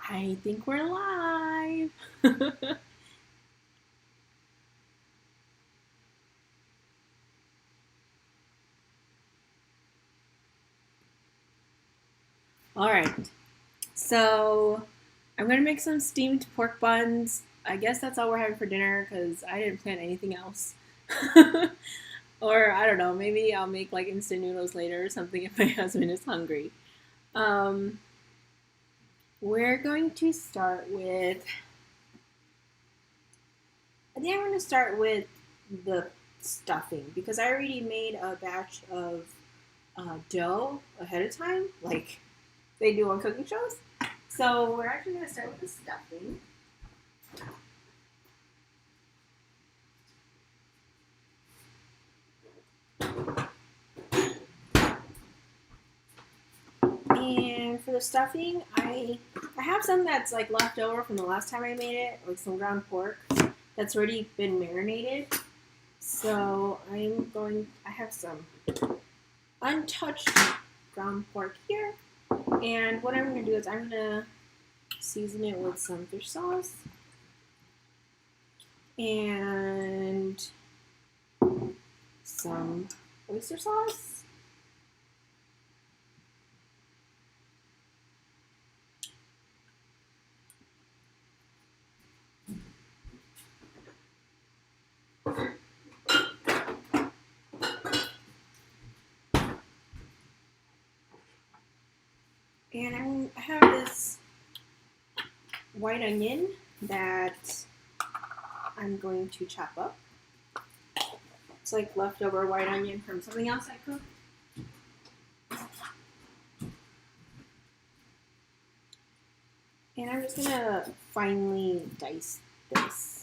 I think we're live. All right. So I'm going to make some steamed pork buns. I guess that's all we're having for dinner because I didn't plan anything else. Or I don't know, maybe I'll make like instant noodles later or something if my husband is hungry. Um, we're going to start with, I think I'm going to start with the stuffing because I already made a batch of dough ahead of time, like they do on cooking shows. So we're actually going to start with the stuffing. And for the stuffing, I have some that's like left over from the last time I made it, like some ground pork that's already been marinated. So I have some untouched ground pork here. And what I'm going to do is I'm going to season it with some fish sauce and some oyster sauce. And I have this white onion that I'm going to chop up. It's like leftover white onion from something else I cooked. And I'm just going to finely dice this.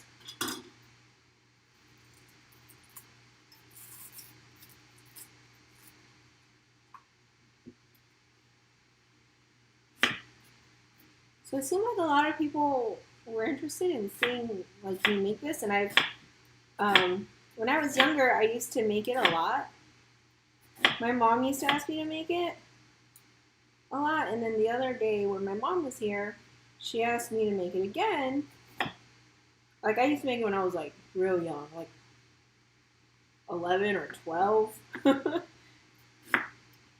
So it seemed like a lot of people were interested in seeing like me make this, and when I was younger, I used to make it a lot. My mom used to ask me to make it a lot, and then the other day when my mom was here, she asked me to make it again. Like I used to make it when I was like real young, like 11 or 12.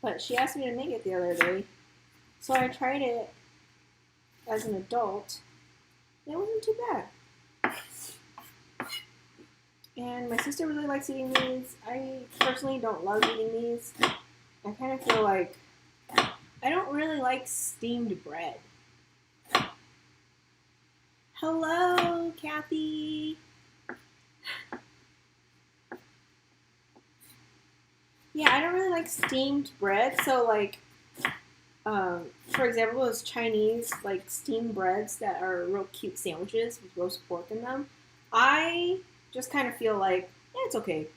But she asked me to make it the other day, so I tried it as an adult. It wasn't too bad. And my sister really likes eating these. I personally don't love eating these. I kind of feel like I don't really like steamed bread. Hello, Kathy. Yeah, I don't really like steamed bread. So like, for example, those Chinese like steamed breads that are real cute sandwiches with roast pork in them. I just kind of feel like, yeah, it's okay.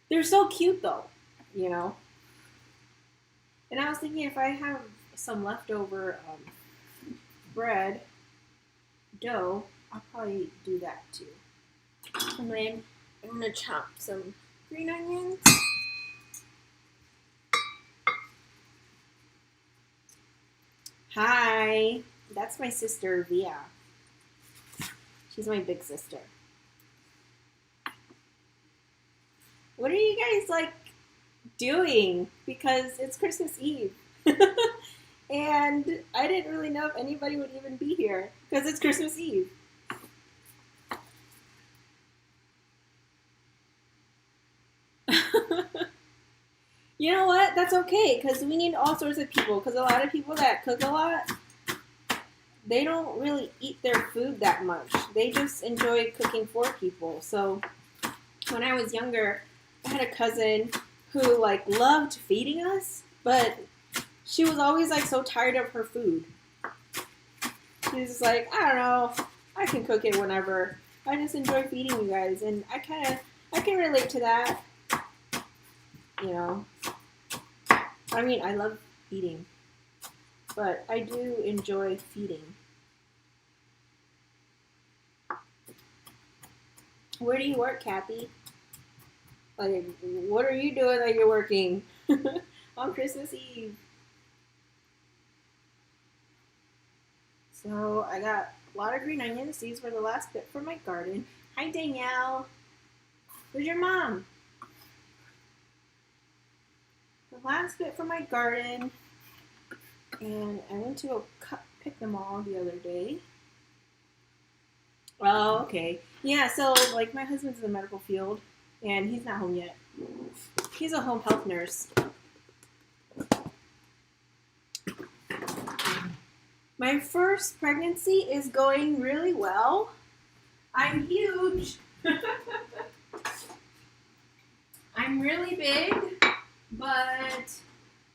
They're so cute though, you know? And I was thinking if I have some leftover bread, dough, I'll probably do that too. And then I'm going to chop some green onions. Hi, that's my sister, Via. She's my big sister. What are you guys like doing? Because it's Christmas Eve. And I didn't really know if anybody would even be here because it's Christmas Eve. You know what? That's okay because we need all sorts of people because a lot of people that cook a lot, they don't really eat their food that much. They just enjoy cooking for people. So when I was younger, I had a cousin who like loved feeding us, but she was always like so tired of her food. She was just like, I don't know, I can cook it whenever. I just enjoy feeding you guys, and I can relate to that. You know, I mean, I love eating, but I do enjoy feeding. Where do you work, Kathy? Like, what are you doing that you're working on Christmas Eve? So I got a lot of green onions. These were the last bit from my garden. Hi, Danielle. Where's your mom? The last bit from my garden. And I went to pick them all the other day. Oh, okay. Yeah, so, like, my husband's in the medical field, and he's not home yet. He's a home health nurse. My first pregnancy is going really well. I'm huge. I'm really big, but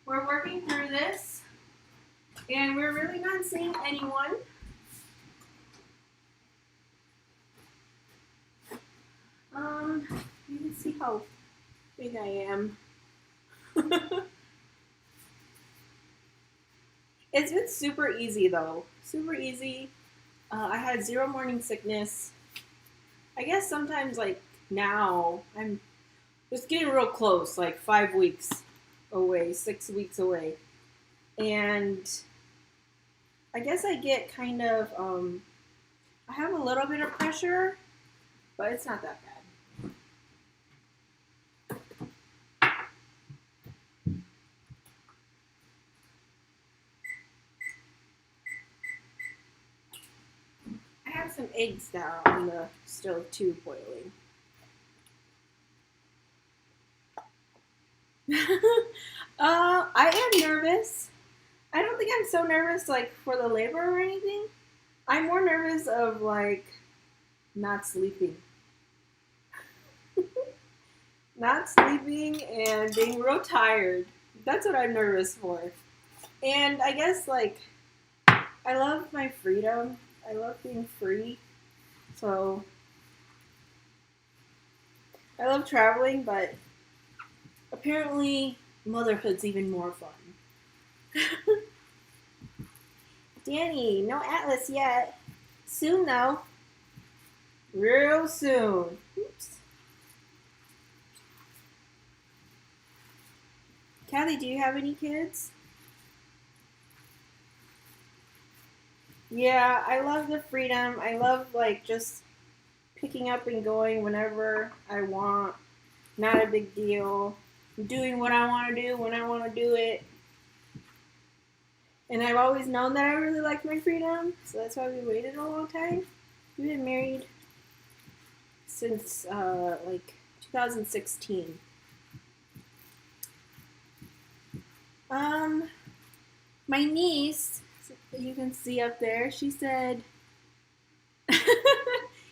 we're working through this, and we're really not seeing anyone. You can see how big I am. It's been super easy though. Super easy. I had 0 morning sickness. I guess sometimes like now I'm just getting real close, like 5 weeks away, 6 weeks away. And I guess I get kind of, I have a little bit of pressure, but it's not that bad. I have some eggs that are on the stove too, boiling. I am nervous. I don't think I'm so nervous like for the labor or anything. I'm more nervous of like not sleeping. Not sleeping and being real tired. That's what I'm nervous for. And I guess like I love my freedom. I love being free. So I love traveling, but apparently motherhood's even more fun. Danny, no Atlas yet. Soon though. Real soon. Oops. Callie, do you have any kids? Yeah, I love the freedom. I love like just picking up and going whenever I want. Not a big deal. Doing what I want to do when I want to do it. And I've always known that I really like my freedom, so that's why we waited a long time. We've been married since like 2016. My niece, you can see up there, she said,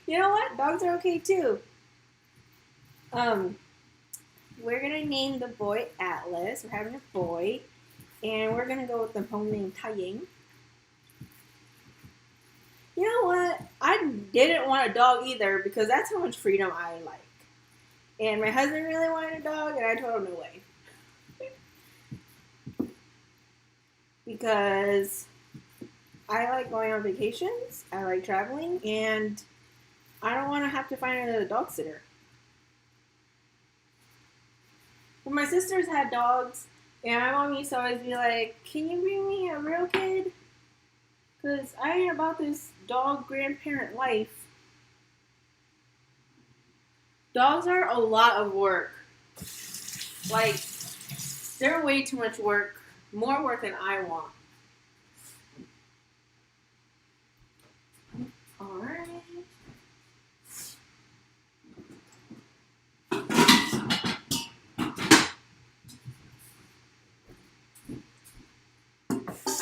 you know what? Dogs are okay too. We're gonna name the boy Atlas. We're having a boy, and we're gonna go with the Hmong name Taiying. You know what? I didn't want a dog either because that's how much freedom I like. And my husband really wanted a dog, and I told him no way. Because I like going on vacations, I like traveling, and I don't want to have to find another dog sitter. When my sisters had dogs, and my mom used to always be like, can you bring me a real kid? Because I ain't about this dog grandparent life. Dogs are a lot of work. Like, they're way too much work. More work than I want. Alright.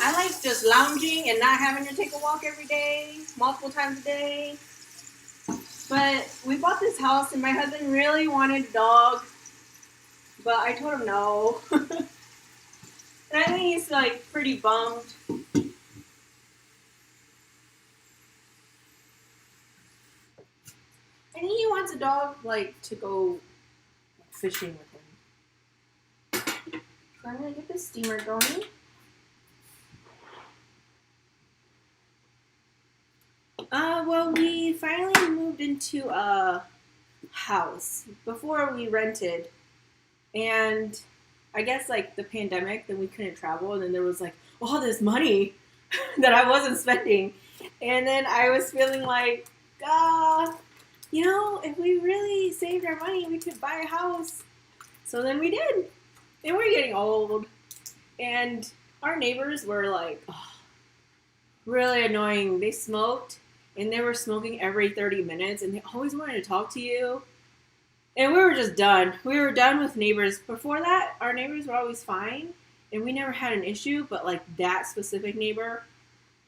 I like just lounging and not having to take a walk every day, multiple times a day. But we bought this house and my husband really wanted a dog. But I told him no. And I think he's like pretty bummed. And he wants a dog like to go fishing with him. So I'm gonna get the steamer going. Well, we finally moved into a house. Before we rented, and I guess like the pandemic, then we couldn't travel, and then there was like all this money that I wasn't spending, And then I was feeling like, ah, if we really saved our money, we could buy a house. So then we did. And we're getting old. And our neighbors were like, oh, really annoying. They smoked, and they were smoking every 30 minutes, and they always wanted to talk to you. And we were just done. We were done with neighbors. Before that, our neighbors were always fine, and we never had an issue. But like that specific neighbor,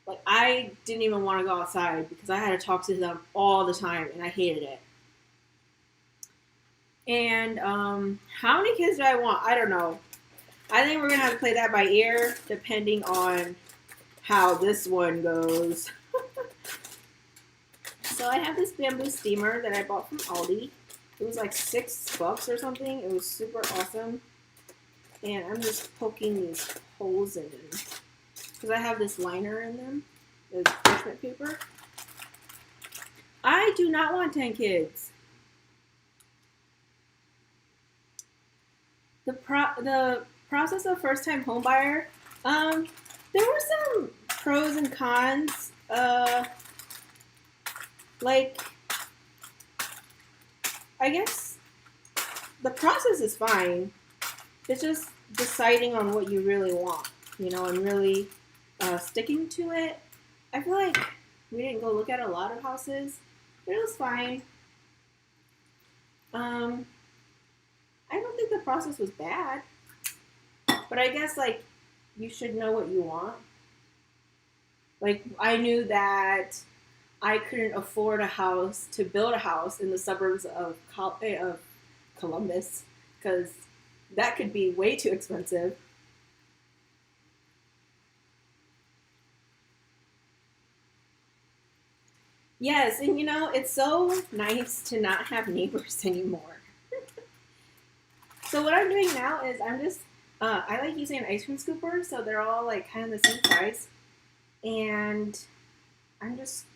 like I didn't even want to go outside because I had to talk to them all the time, and I hated it. And how many kids do I want? I don't know. I think we're gonna have to play that by ear, depending on how this one goes. So I have this bamboo steamer that I bought from Aldi. It was like $6 or something. It was super awesome. And I'm just poking these holes in them because I have this liner in them, the parchment paper. I do not want 10 kids. The process of first-time homebuyer, there were some pros and cons. Like, I guess the process is fine. It's just deciding on what you really want, and really sticking to it. I feel like we didn't go look at a lot of houses, but it was fine. I don't think the process was bad, but I guess like you should know what you want. Like I knew that I couldn't afford to build a house in the suburbs of Columbus, because that could be way too expensive. Yes, and it's so nice to not have neighbors anymore. So what I'm doing now is I like using an ice cream scooper, so they're all like kind of the same size. And I'm just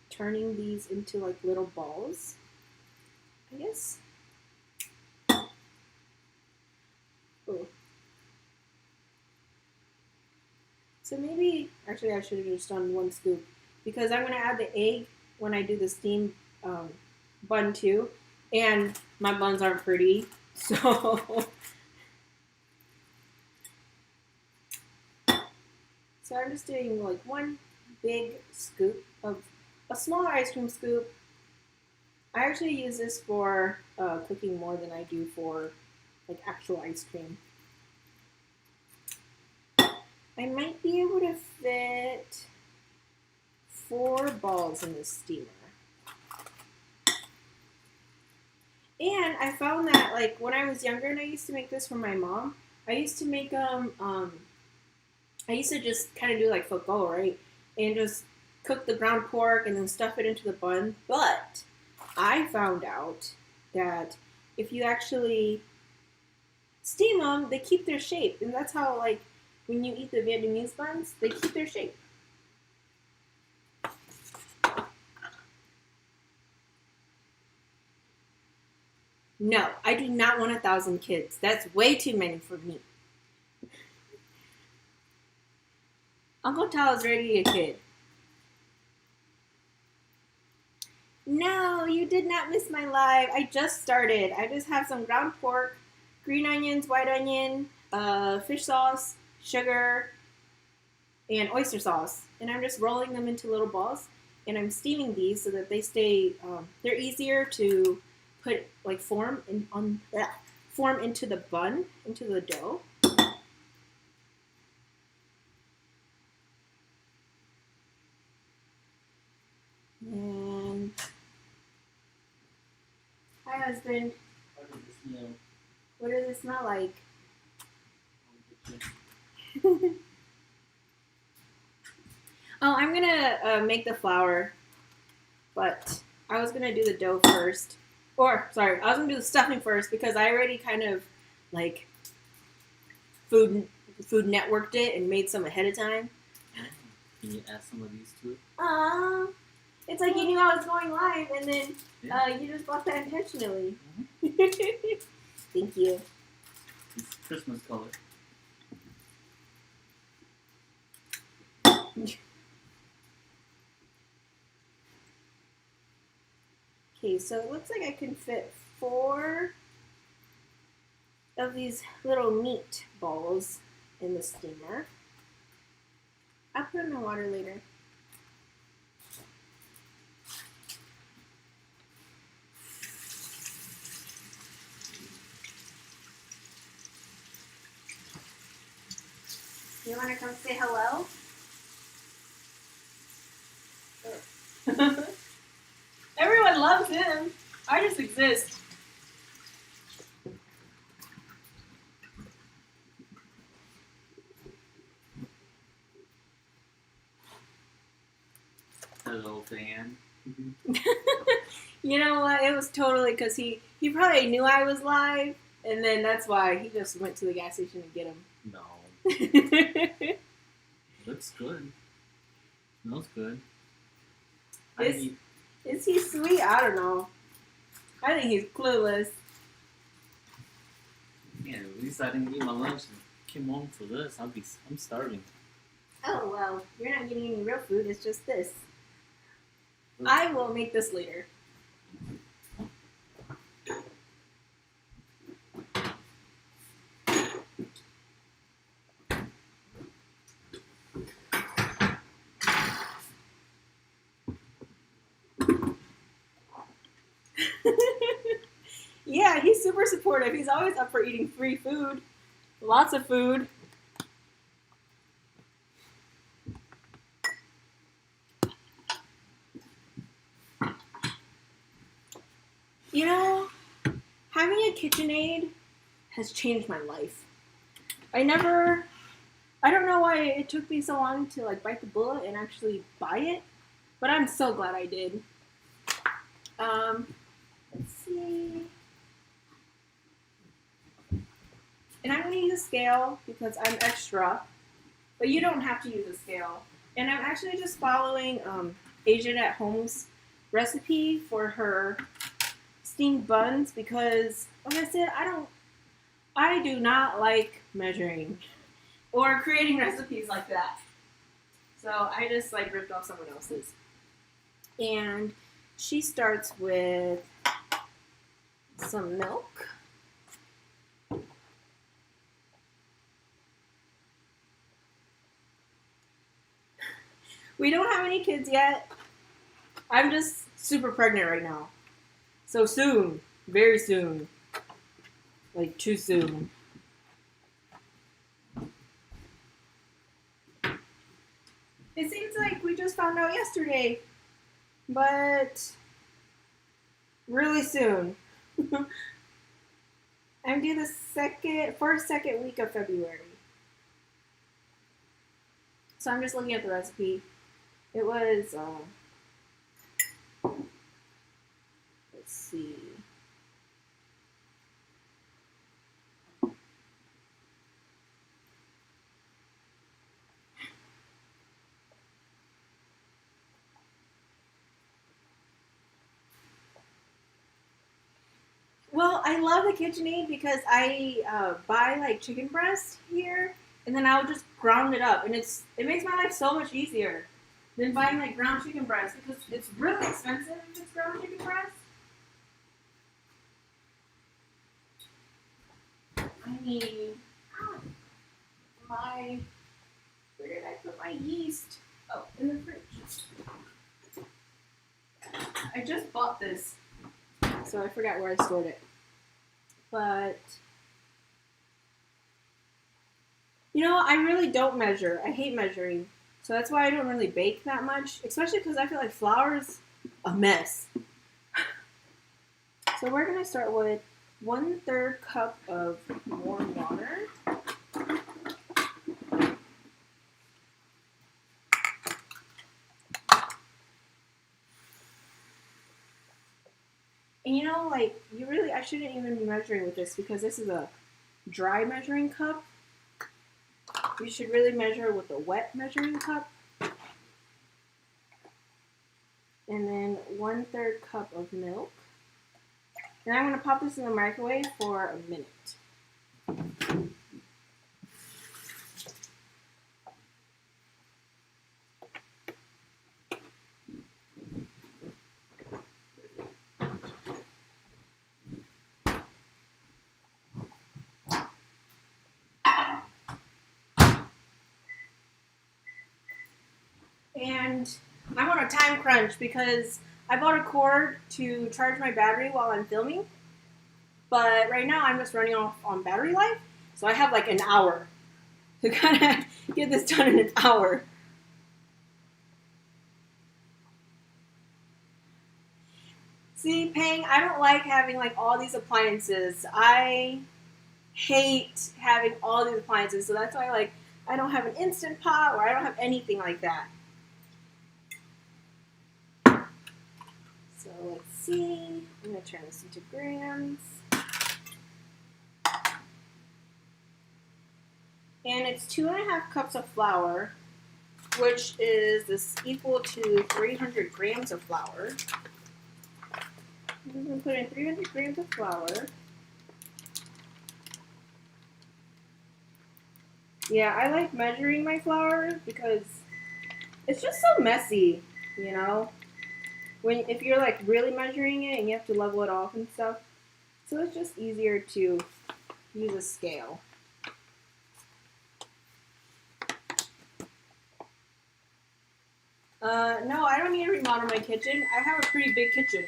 turning these into like little balls, I guess. Ooh. So maybe, actually I should have just done one scoop, because I'm going to add the egg when I do the steamed bun too. And my buns aren't pretty, so... So I'm just doing like one big scoop of a smaller ice cream scoop. I actually use this for cooking more than I do for like actual ice cream. I might be able to fit 4 balls in this steamer. And I found that like when I was younger and I used to make this for my mom, I used to make them, I used to just kind of do like football, right? And just cook the ground pork and then stuff it into the bun. But I found out that if you actually steam them, they keep their shape. And that's how, like, when you eat the Vietnamese buns, they keep their shape. No, I do not want 1,000 kids. That's way too many for me. Uncle Tao is ready to be a kid. No, you did not miss my live. I just started. I just have some ground pork, green onions, white onion, fish sauce, sugar, and oyster sauce. And I'm just rolling them into little balls. And I'm steaming these so that they stay, they're easier to put, like, form into the bun, into the dough. And hi, husband. What does it smell like? Oh, I'm gonna make the flour, but I was gonna do the dough first. Or, sorry, I was gonna do the stuffing first because I already kind of like food networked it and made some ahead of time. Can you add some of these too? It's like you knew I was going live, and then you just bought that intentionally. Mm-hmm. Thank you. It's Christmas color. Okay, so it looks like I can fit 4 of these little meat balls in the steamer. I'll put them in water later. You want to come say hello? Sure. Everyone loves him. I just exist. Hello, fan. You know what? It was totally because he probably knew I was live, and then that's why he just went to the gas station to get him. No. Looks good. Smells good. Is he sweet? I don't know. I think he's clueless. Yeah, at least I didn't eat my lunch and came home for this. I'm starving. Oh well, you're not getting any real food. It's just this. I will make this later. Yeah, he's super supportive. He's always up for eating free food. Lots of food. You know, having a KitchenAid has changed my life. I don't know why it took me so long to like bite the bullet and actually buy it, but I'm so glad I did. Let's see. And I'm going to use a scale because I'm extra, but you don't have to use a scale. And I'm actually just following Asian at Home's recipe for her steamed buns because, like I said, I do not like measuring or creating recipes like that. So I just like ripped off someone else's. And she starts with some milk. We don't have any kids yet. I'm just super pregnant right now. So soon. Very soon. Like too soon. It seems like we just found out yesterday. But really soon. I'm due the second week of February. So I'm just looking at the recipe. It was, let's see. Well, I love the KitchenAid because I buy like chicken breast here, and then I'll just ground it up, and it makes my life so much easier than buying like ground chicken breast because it's really expensive if it's ground chicken breast. I need where did I put my yeast? Oh, in the fridge. I just bought this, so I forgot where I stored it. But you know, I really don't measure. I hate measuring. So that's why I don't really bake that much, especially because I feel like flour is a mess. So we're going to start with 1/3 cup of warm water. And you know, like, I shouldn't even be measuring with this because this is a dry measuring cup. You should really measure with a wet measuring cup. And then 1/3 cup of milk. And I'm going to pop this in the microwave for a minute. And I'm on a time crunch because I bought a cord to charge my battery while I'm filming. But right now I'm just running off on battery life. So I have like an hour to kind of get this done in an hour. See, Pang, I don't like having like all these appliances. I hate having all these appliances. So that's why like I don't have an Instant Pot or I don't have anything like that. So let's see. I'm going to turn this into grams. And it's 2.5 cups of flour, which is equal to 300 grams of flour. I'm going to put in 300 grams of flour. Yeah, I like measuring my flour because it's just so messy, you know? If you're like really measuring it and you have to level it off and stuff. So it's just easier to use a scale. No, I don't need to remodel my kitchen. I have a pretty big kitchen.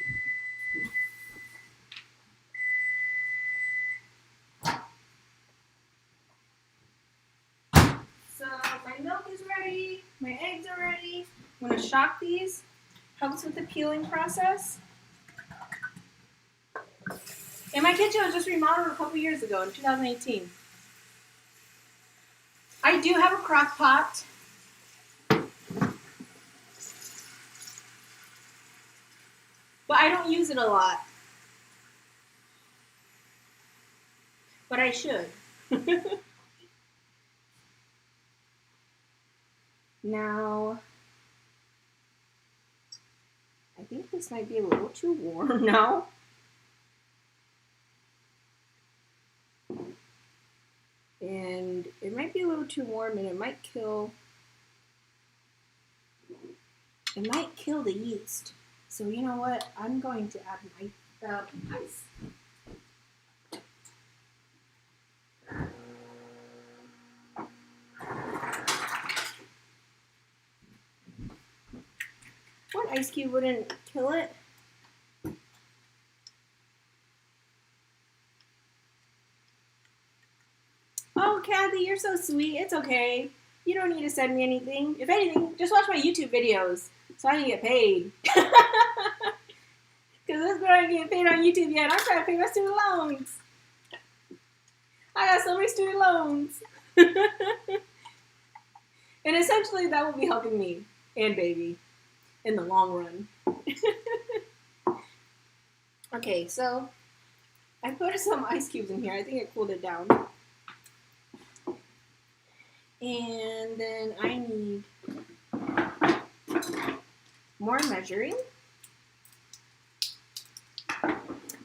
So my milk is ready. My eggs are ready. I'm going to shock these. Helps with the peeling process. And my kitchen was just remodeled a couple years ago in 2018. I do have a crock pot. But I don't use it a lot. But I should. Now, I think this might be a little too warm now. And it might be a little too warm and it might kill the yeast. So you know what? I'm going to add my ice. One ice cube wouldn't kill it. Oh, Kathy, you're so sweet. It's okay. You don't need to send me anything. If anything, just watch my YouTube videos so I can get paid. Because this girl ain't getting paid on YouTube yet. I'm trying to pay my student loans. I got so many student loans. And essentially, that will be helping me and baby in the long run. Okay, so I put some ice cubes in here. I think it cooled it down. And then I need more measuring.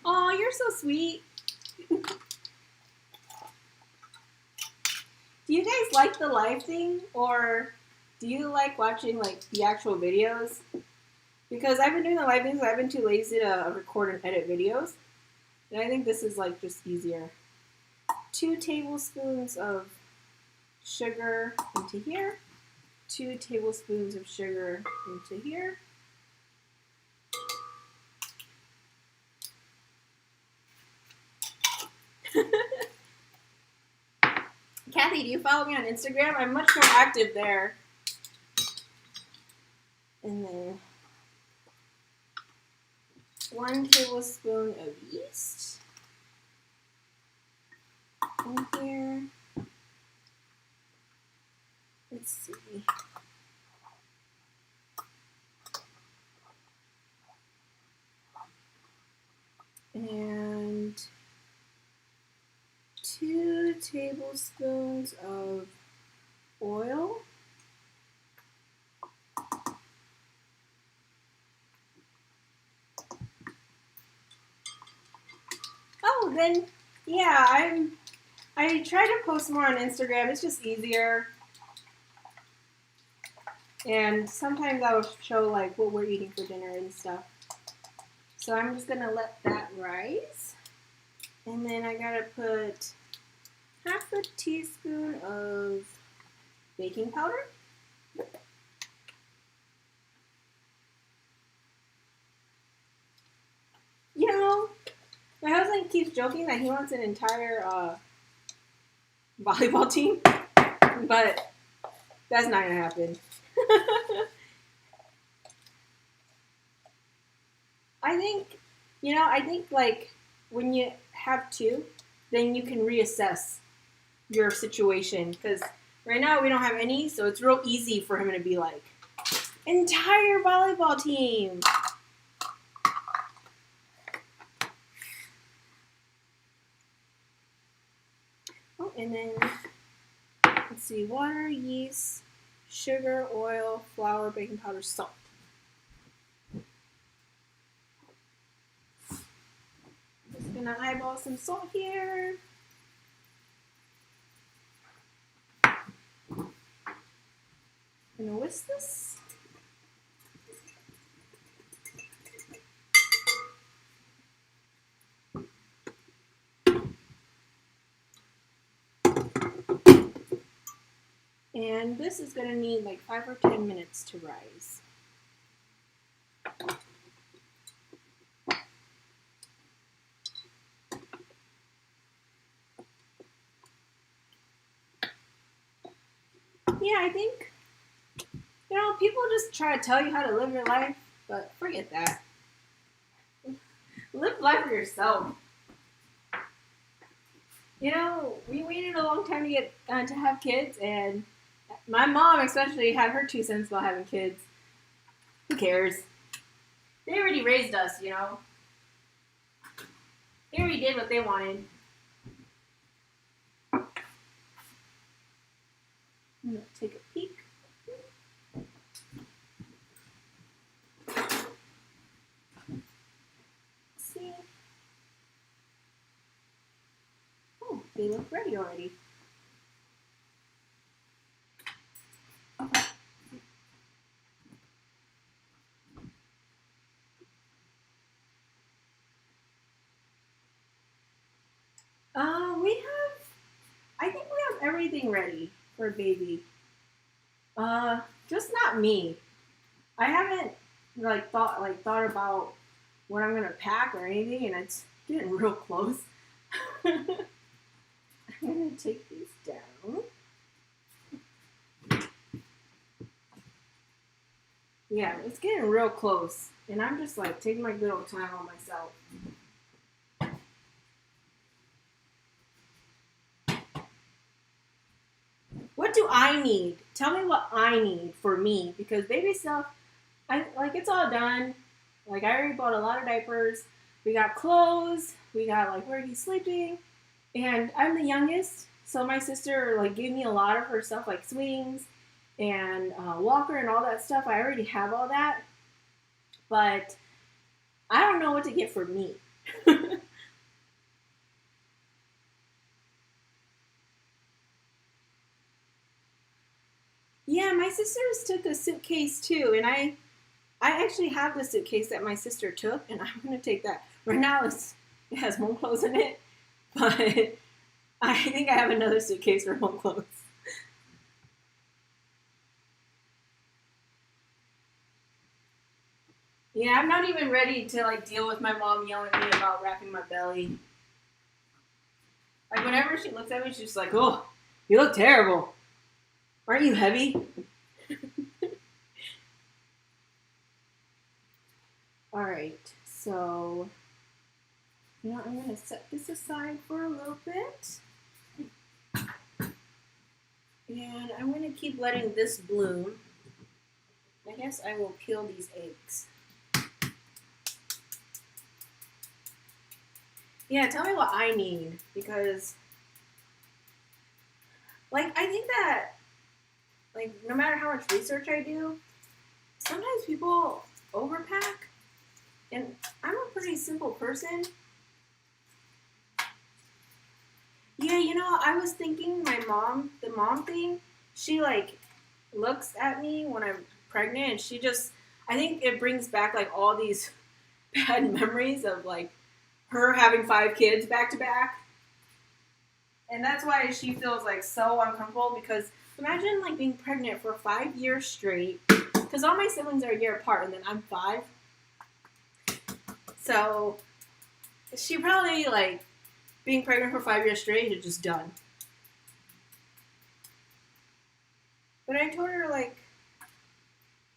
Oh, you're so sweet. Do you guys like the live thing, or do you like watching like the actual videos? Because I've been doing the live things, I've been too lazy to record and edit videos. And I think this is like just easier. 2 tablespoons of sugar into here. 2 tablespoons of sugar into here. Kathy, do you follow me on Instagram? I'm much more active there. And then 1 tablespoon of yeast in here. Let's see. And 2 tablespoons of oil. Oh, then, yeah, I try to post more on Instagram. It's just easier. And sometimes I'll show like what we're eating for dinner and stuff. So I'm just gonna let that rise. And then I gotta put half a teaspoon of baking powder. keeps joking that he wants an entire volleyball team, but that's not gonna happen. I think like when you have two, then you can reassess your situation, because right now we don't have any, so it's real easy for him to be like, entire volleyball team. Oh, and then let's see, water, yeast, sugar, oil, flour, baking powder, salt. Just gonna eyeball some salt here. Gonna whisk this. And this is gonna need like 5 or 10 minutes to rise. Yeah, I think, people just try to tell you how to live your life, but forget that. Live life for yourself. We waited a long time to get to have kids, and my mom especially had her 2 cents about having kids. Who cares? They already raised us, They already did what they wanted. I'm going to take a peek. Let's see. Oh, they look ready already. I think we have everything ready for a baby. Just not me. I haven't thought about what I'm gonna pack or anything, and it's getting real close. I'm gonna take these down. Yeah, it's getting real close, and I'm just like taking my good old time on myself. What do I need? Tell me what I need for me, because baby stuff, it's all done. Like, I already bought a lot of diapers. We got clothes. We got where he's sleeping, and I'm the youngest, so my sister gave me a lot of her stuff, like swings and walker and all that stuff. I already have all that, but I don't know what to get for me. Yeah, my sisters took a suitcase too, and I actually have the suitcase that my sister took, and I'm going to take that. Right now it has home clothes in it, but I think I have another suitcase for home clothes. Yeah, I'm not even ready to deal with my mom yelling at me about wrapping my belly. Whenever she looks at me, she's like, "Oh, you look terrible. Aren't you heavy?" Alright, so I'm going to set this aside for a little bit. And I'm going to keep letting this bloom. I guess I will peel these eggs. Yeah, tell me what I need, because I think that no matter how much research I do, sometimes people overpack, and I'm a pretty simple person. Yeah, I was thinking the mom thing, she looks at me when I'm pregnant, and I think it brings back all these bad memories of her having 5 kids back to back. And that's why she feels so uncomfortable, because imagine being pregnant for 5 years straight, because all my siblings are a year apart, and then I'm 5. So She probably, like, being pregnant for 5 years straight is just done. But I told her, like,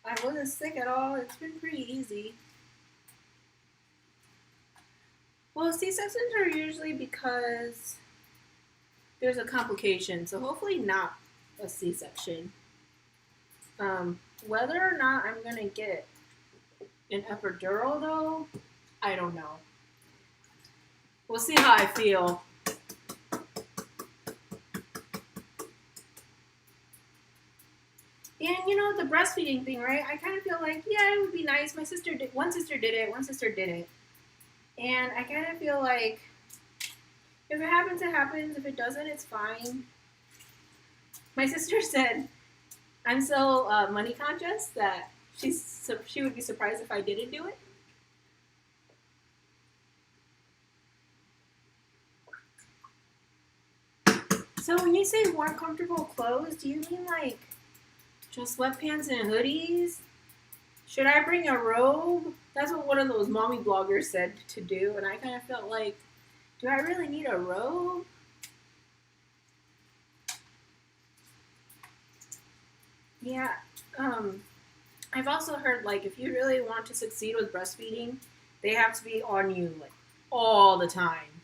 I wasn't sick at all. It's been pretty easy. Well, C-sections are usually because there's a complication, so hopefully not a C-section. Whether or not I'm going to get an epidural, though, I don't know. We'll see how I feel. And, you know, the breastfeeding thing, right? I kind of feel like, yeah, it would be nice. One sister did it, one sister didn't. And I kind of feel like if it happens, it happens. If it doesn't, it's fine. My sister said I'm so money conscious that she would be surprised if I didn't do it. So when you say warm, comfortable clothes, do you mean like just sweatpants and hoodies? Should I bring a robe? That's what one of those mommy bloggers said to do, and I kind of felt like, do I really need a robe? Yeah, I've also heard, like, if you really want to succeed with breastfeeding, they have to be on you, like, all the time.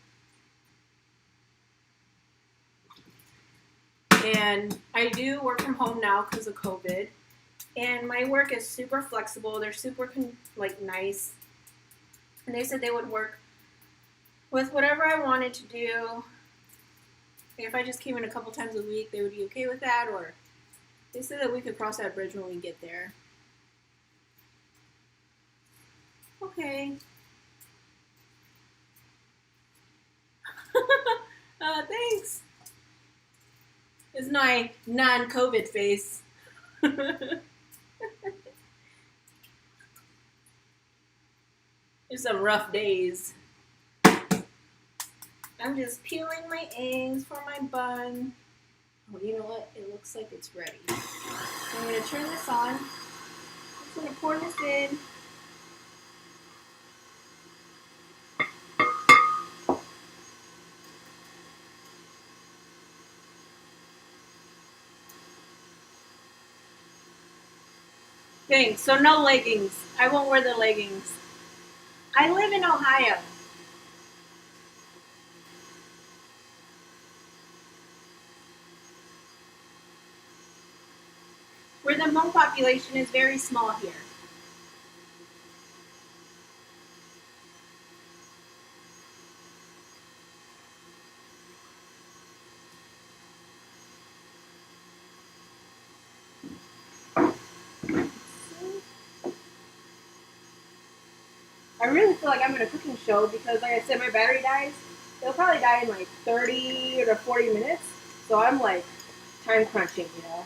And I do work from home now because of COVID. And my work is super flexible. They're super, like, nice. And they said they would work with whatever I wanted to do. If I just came in a couple times a week, they would be okay with that. Or they said that we could cross that bridge when we get there. Okay. Thanks. It's my non-COVID face. There's some rough days. I'm just peeling my eggs for my bun. Oh, you know what? It looks like it's ready. I'm going to turn this on. I'm just going to pour this in. Thanks. So no leggings. I won't wear the leggings. I live in Ohio. Where the Hmong population is very small here. I really feel like I'm in a cooking show because, like I said, my battery dies. It'll probably die in like 30 or 40 minutes. So I'm like time crunching, you know.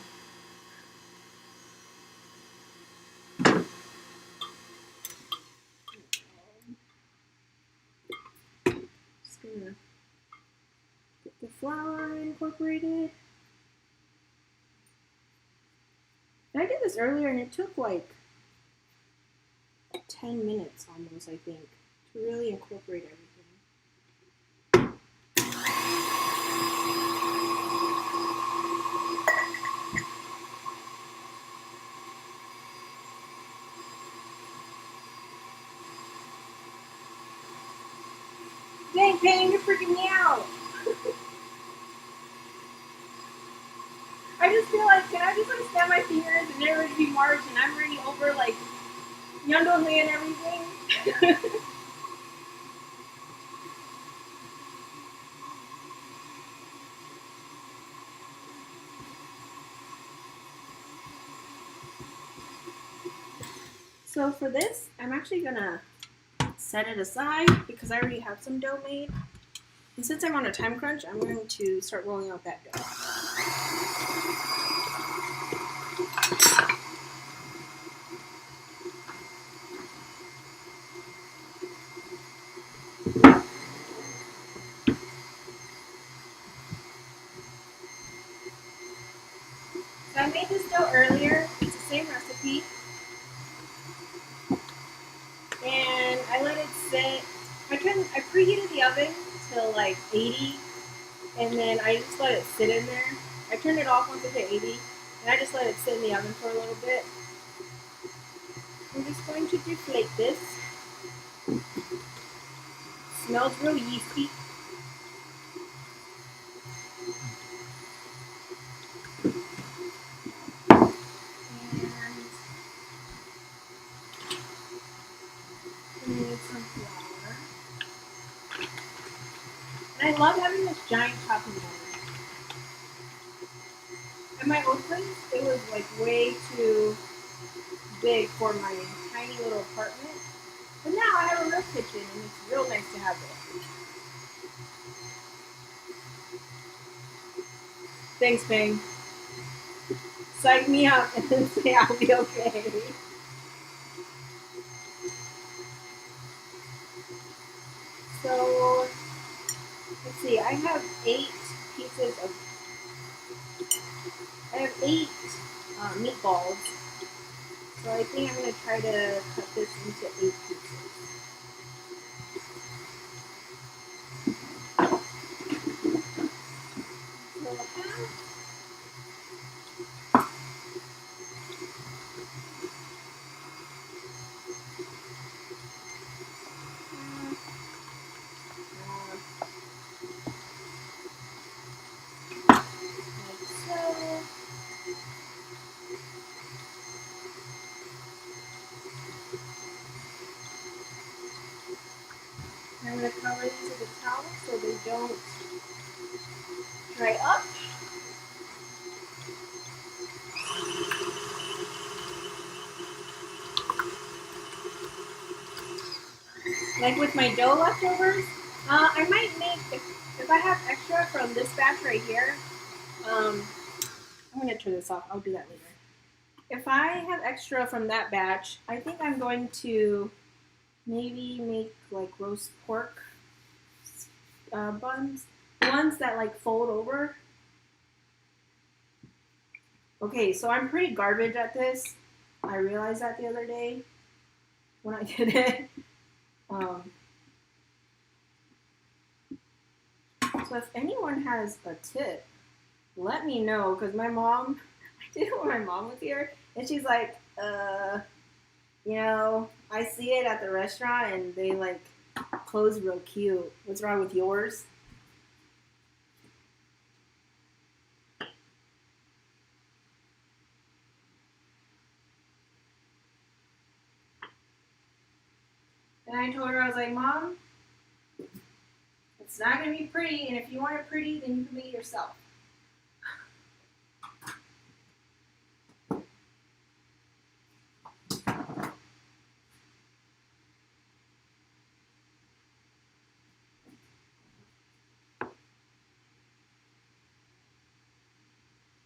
Just gonna get the flour incorporated. And I did this earlier and it took like 10 minutes almost, I think, to really incorporate everything. Dang, Payne, you're freaking me out. I just feel like, can I just like snap my fingers and they're ready to be March and I'm already over like Yandonghui and everything? So for this, I'm actually gonna set it aside because I already have some dough made. And since I'm on a time crunch, I'm going to start rolling out that dough. So I made this dough earlier. It's the same recipe. And I let it sit. I preheated the oven to like 80, and then I just let it sit in there. I turned it off once it hit 80, and I just let it sit in the oven for a little bit. I'm just going to deflate this. Smells real yeasty. And I need some flour. And I love having this giant chopping board. At my old place, it was like way too big for my tiny little apartment. But now I have a real kitchen, and it's real nice to have it. Thanks, Bang. Psych me up and then say I'll be okay. So, let's see. I have 8 meatballs. So I think I'm going to try to cut this into 8 pieces. I'm going to cover these with a towel so they don't dry up. Like with my dough leftovers, I might make, if I have extra from this batch right here, I'm going to turn this off. I'll do that later. If I have extra from that batch, I think I'm going to maybe make like roast pork buns, ones that like fold over. Okay, so I'm pretty garbage at this. I realized that the other day when I did it. So if anyone has a tip, let me know, because my mom, I did it when my mom was here, and she's like, you know, I see it at the restaurant and they like clothes real cute. What's wrong with yours? And I told her, I was like, Mom, it's not going to be pretty, and if you want it pretty, then you can make it yourself.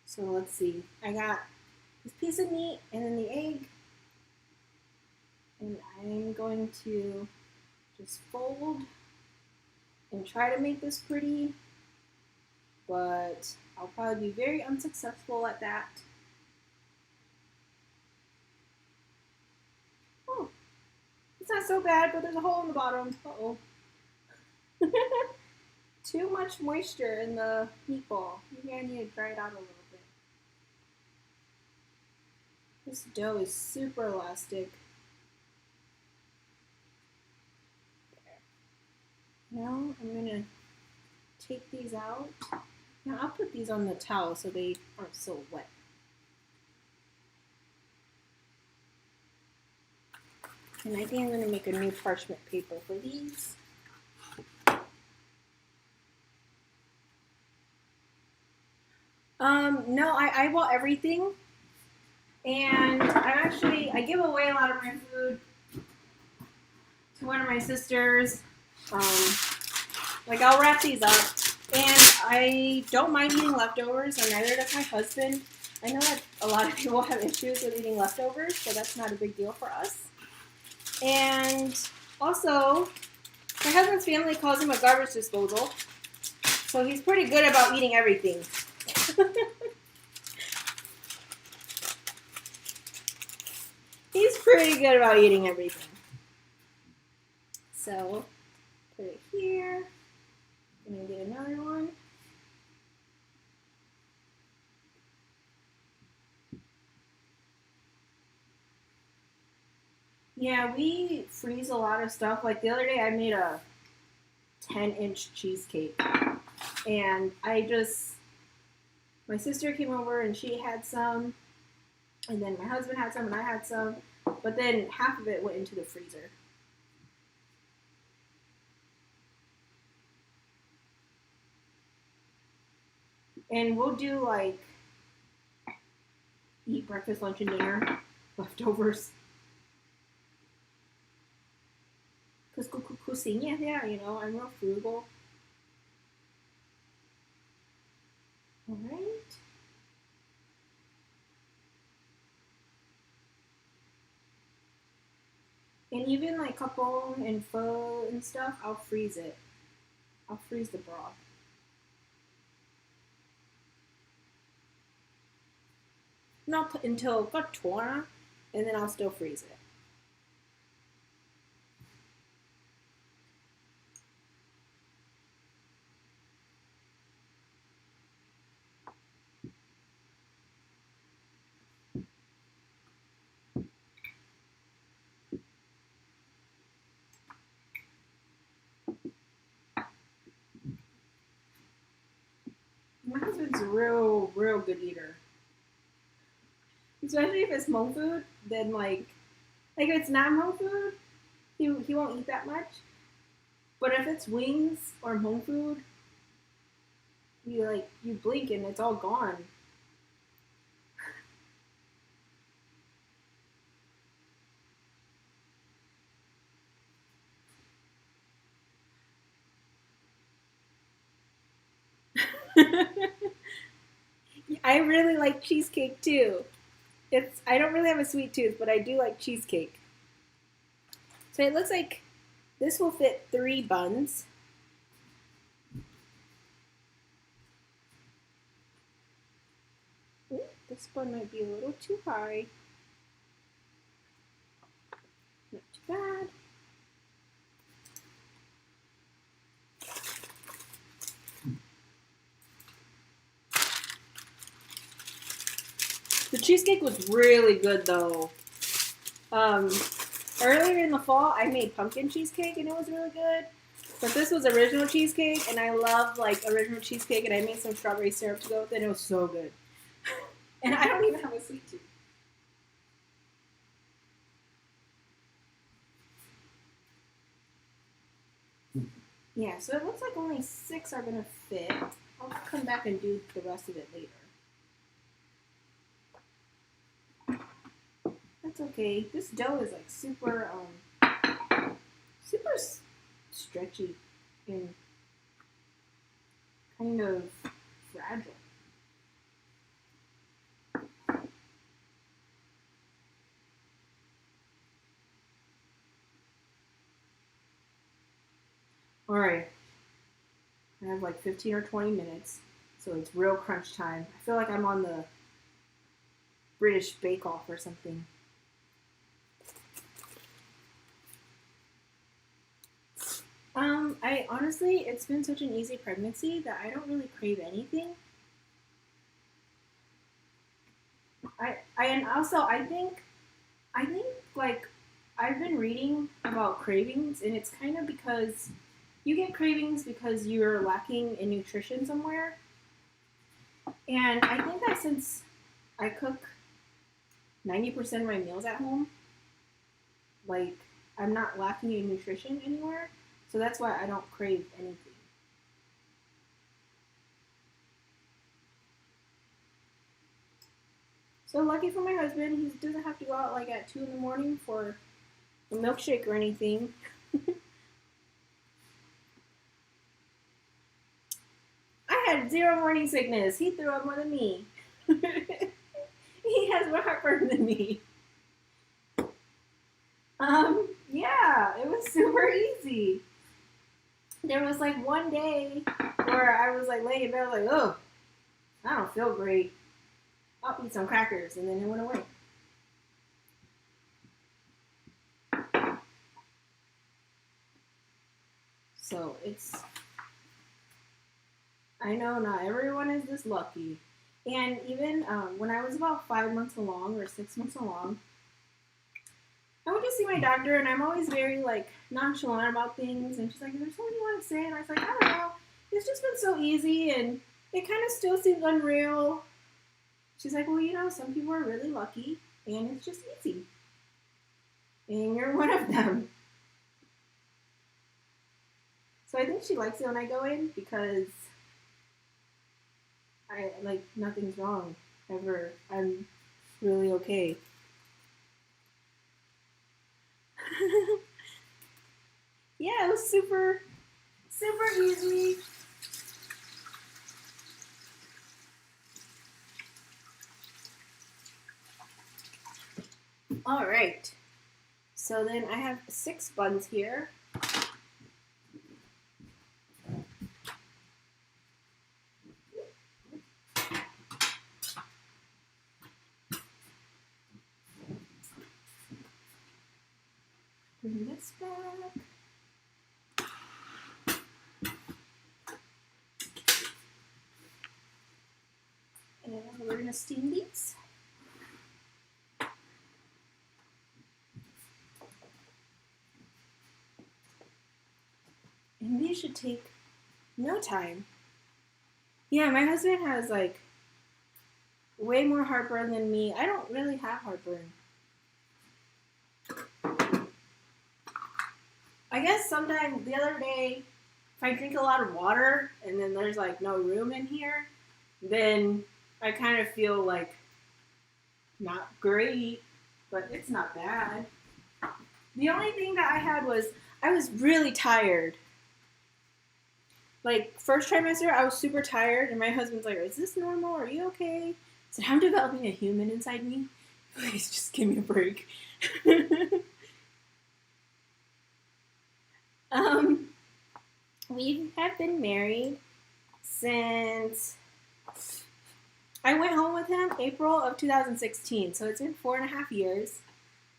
So let's see. I got this piece of meat and then the egg. And I'm going to just fold and try to make this pretty. But I'll probably be very unsuccessful at that. Oh, it's not so bad, but there's a hole in the bottom. Uh-oh. Too much moisture in the meatball. Maybe I need to dry it out a little bit. This dough is super elastic. Now I'm going to take these out. Now I'll put these on the towel so they aren't so wet. And I think I'm going to make a new parchment paper for these. No, I bought everything. And I give away a lot of my food to one of my sisters. Like I'll wrap these up. And I don't mind eating leftovers, and neither does my husband. I know that a lot of people have issues with eating leftovers, so that's not a big deal for us. And also, my husband's family calls him a garbage disposal, so he's pretty good about eating everything. He's pretty good about eating everything. So, Put it here. Gonna get another one. Yeah, we freeze a lot of stuff. Like the other day, I made a 10-inch cheesecake. And my sister came over and she had some. And then my husband had some and I had some. But then half of it went into the freezer. And we'll do like eat breakfast, lunch, and dinner. Leftovers. Because cozinha, yeah, you know, I'm real frugal. Alright. And even like kapong and pho and stuff, I'll freeze it. I'll freeze the broth. Not until got torn, and then I'll still freeze it. My husband's a real good eater. Especially if it's Hmong food, then like if it's not Hmong food, he won't eat that much. But if it's wings or Hmong food, you blink and it's all gone. I really like cheesecake too. I don't really have a sweet tooth, but I do like cheesecake. So it looks like this will fit 3 buns. Ooh, this bun might be a little too high. Not too bad. The cheesecake was really good though. Earlier in the fall, I made pumpkin cheesecake and it was really good. But this was original cheesecake, and I love like original cheesecake, and I made some strawberry syrup to go with it, and it was so good. And I don't even have a sweet tooth. Yeah, so it looks like only 6 are gonna fit. I'll come back and do the rest of it later. That's okay. This dough is like super stretchy and kind of fragile. Alright. I have like 15 or 20 minutes, so it's real crunch time. I feel like I'm on the British Bake Off or something. I honestly, it's been such an easy pregnancy that I don't really crave anything. I think like I've been reading about cravings, and it's kind of because you get cravings because you're lacking in nutrition somewhere. And I think that since I cook 90% of my meals at home, like I'm not lacking in nutrition anywhere. So that's why I don't crave anything. So lucky for my husband, he doesn't have to go out like at 2 in the morning for a milkshake or anything. I had 0 morning sickness. He threw up more than me. He has more heartburn than me. Yeah, it was super easy. There was like one day where I was like laying in bed, like, oh, I don't feel great. I'll eat some crackers, and then it went away. So I know not everyone is this lucky. And even when I was about 5 months along or 6 months along, I went to see my doctor, and I'm always very like nonchalant about things. And she's like, "Is there something you want to say?" And I was like, "I don't know. It's just been so easy, and it kind of still seems unreal." She's like, "Well, some people are really lucky, and it's just easy, and you're one of them." So I think she likes it when I go in because I like nothing's wrong ever. I'm really okay. Yeah, it was super, super easy. All right. So then I have 6 buns here. Bring this back. And we're going to steam these. And these should take no time. Yeah, my husband has like way more heartburn than me. I don't really have heartburn. I guess sometimes the other day, if I drink a lot of water and then there's like no room in here, then I kind of feel like not great, but it's not bad. The only thing that I had was I was really tired. Like, first trimester, I was super tired, and my husband's like, "Is this normal? Are you okay?" I said, "I'm developing a human inside me. Please just give me a break." We have been married since I went home with him April of 2016, so it's been 4.5 years.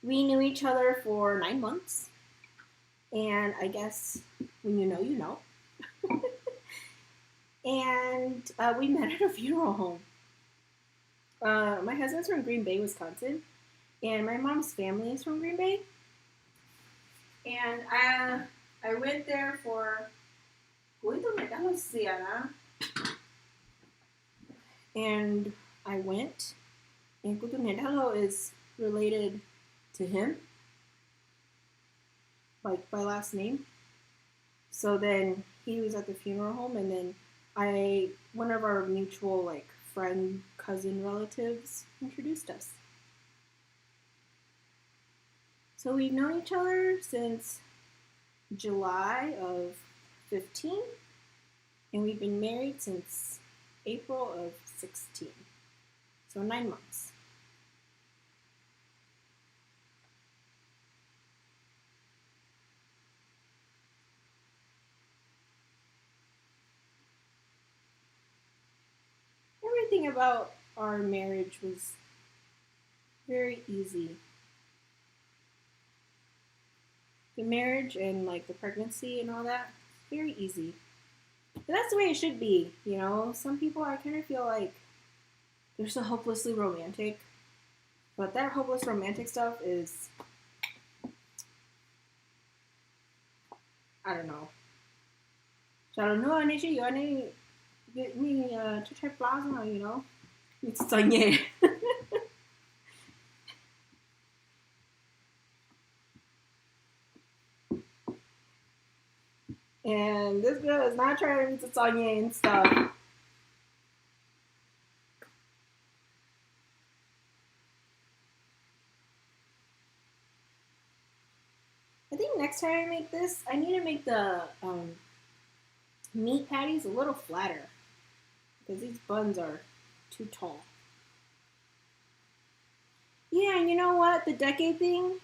We knew each other for 9 months, and I guess when you know, you know. And we met at a funeral home. My husband's from Green Bay, Wisconsin, and my mom's family is from Green Bay. And I went there for and I went, and Kutunedalo is related to him, like by last name. So then he was at the funeral home, and then one of our mutual like friend, cousin, relatives introduced us. So we've known each other since July of 15, and we've been married since April of 16. So 9 months. Everything about our marriage was very easy. The marriage and like the pregnancy and all that, very easy. But that's the way it should be, Some people, I kind of feel like they're so hopelessly romantic. But that hopeless romantic stuff is, I don't know. So I don't know, to try plasma, It's Tanya. And this girl is not trying to meet Tanya and stuff. I think next time I make this, I need to make the meat patties a little flatter because these buns are too tall. Yeah, and you know what? The decade thing,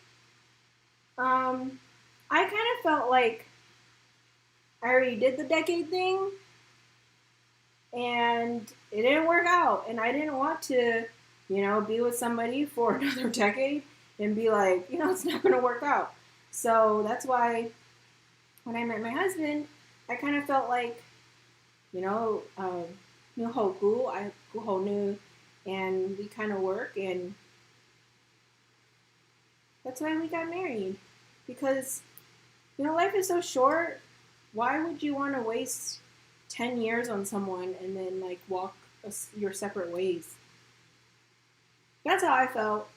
I kind of felt like I already did the decade thing and it didn't work out. And I didn't want to, be with somebody for another decade and be like, it's not going to work out. So that's why when I met my husband, I kind of felt like, you know, new hoku, I whole new, and we kind of work, and that's why we got married. Because, you know, life is so short. Why would you want to waste 10 years on someone and then, like, walk your separate ways? That's how I felt.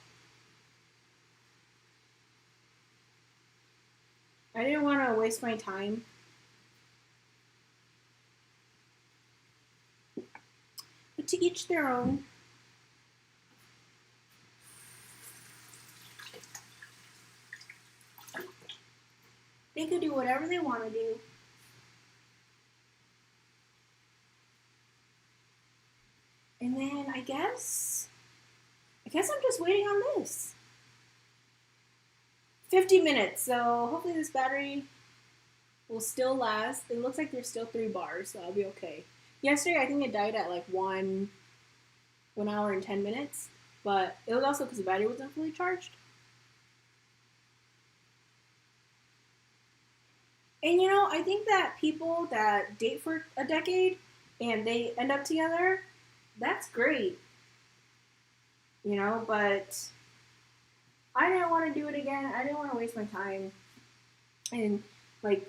I didn't want to waste my time. But to each their own. They could do whatever they want to do. And then I guess I'm just waiting on this. 50 minutes, so hopefully this battery will still last. It looks like there's still 3 bars, so I'll be okay. Yesterday, I think it died at like 1 hour and 10 minutes, but it was also because the battery wasn't fully charged. And you know, I think that people that date for a decade and they end up together, that's great. You know, but I didn't want to do it again. I didn't want to waste my time. And like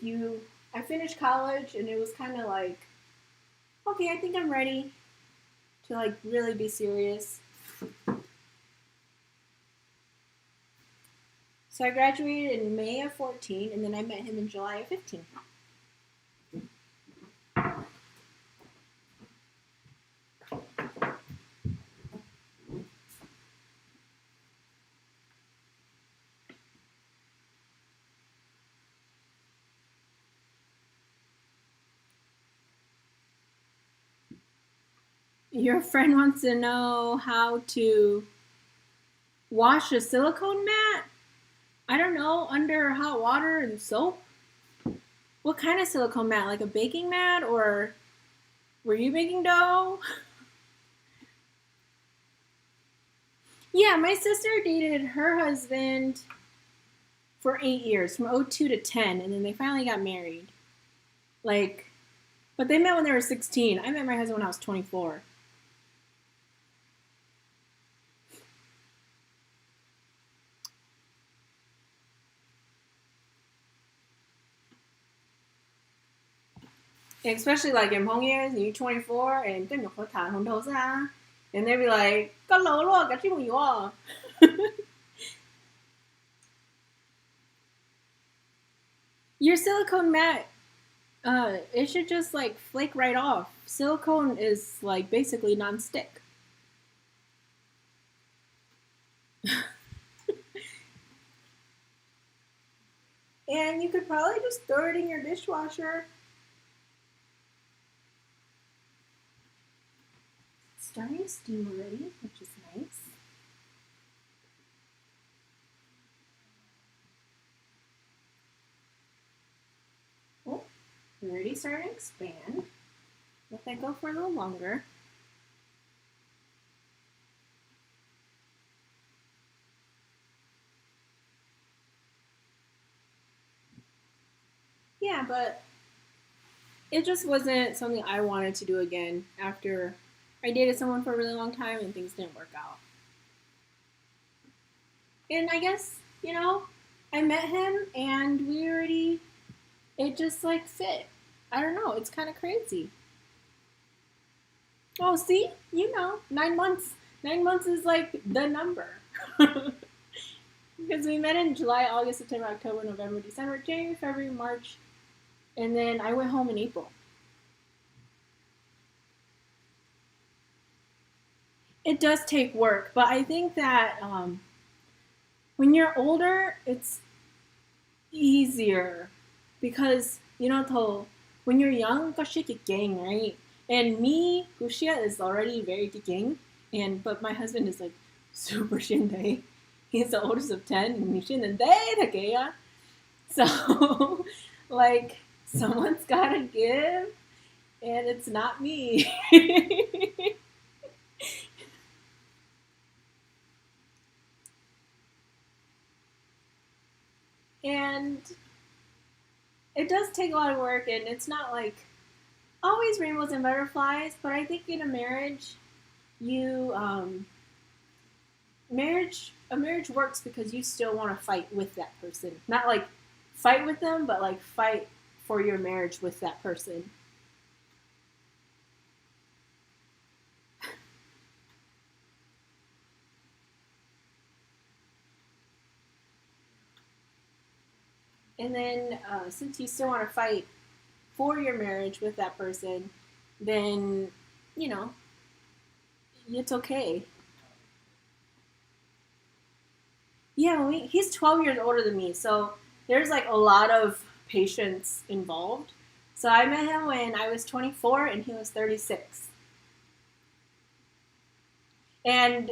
I finished college and it was kind of like, okay, I think I'm ready to like really be serious. So I graduated in May of 14 and then I met him in July of 15. Your friend wants to know how to wash a silicone mat? I don't know, under hot water and soap? What kind of silicone mat? Like a baking mat, or were you baking dough? Yeah, my sister dated her husband for 8 years, from 02 to 10, and then they finally got married. Like, but they met when they were 16. I met my husband when I was 24. Especially like in Hmong years, and you're 24, and then you're and they'd be like, "Có lỗ luôn, cả chứ you are." Your silicone mat, it should just like flake right off. Silicone is like basically non-stick. And you could probably just throw it in your dishwasher. It's starting to steam already, which is nice. Oh, we're already starting to expand. Let that go for a little longer. Yeah, but it just wasn't something I wanted to do again after I dated someone for a really long time and things didn't work out. And I guess, you know, I met him and it just like fit. I don't know, it's kind of crazy. Oh, see? You know, 9 months. 9 months is like the number. Because we met in July, August, September, October, November, December, January, February, March, and then I went home in April. It does take work, but I think that when you're older, it's easier because you know, when you're young, gosh, you gang, right? And me, Gushia is already very gang, but my husband is like super shinday. He's the oldest of 10, and he's shinday, so like someone's gotta give, and it's not me. And it does take a lot of work, and it's not like always rainbows and butterflies. But I think in a marriage, you a marriage works because you still want to fight with that person, not like fight with them, but like fight for your marriage with that person. And then since you still want to fight for your marriage with that person, then you know it's okay. Yeah, he's 12 years older than me, so there's like a lot of patience involved. So I met him when I was 24 and he was 36. And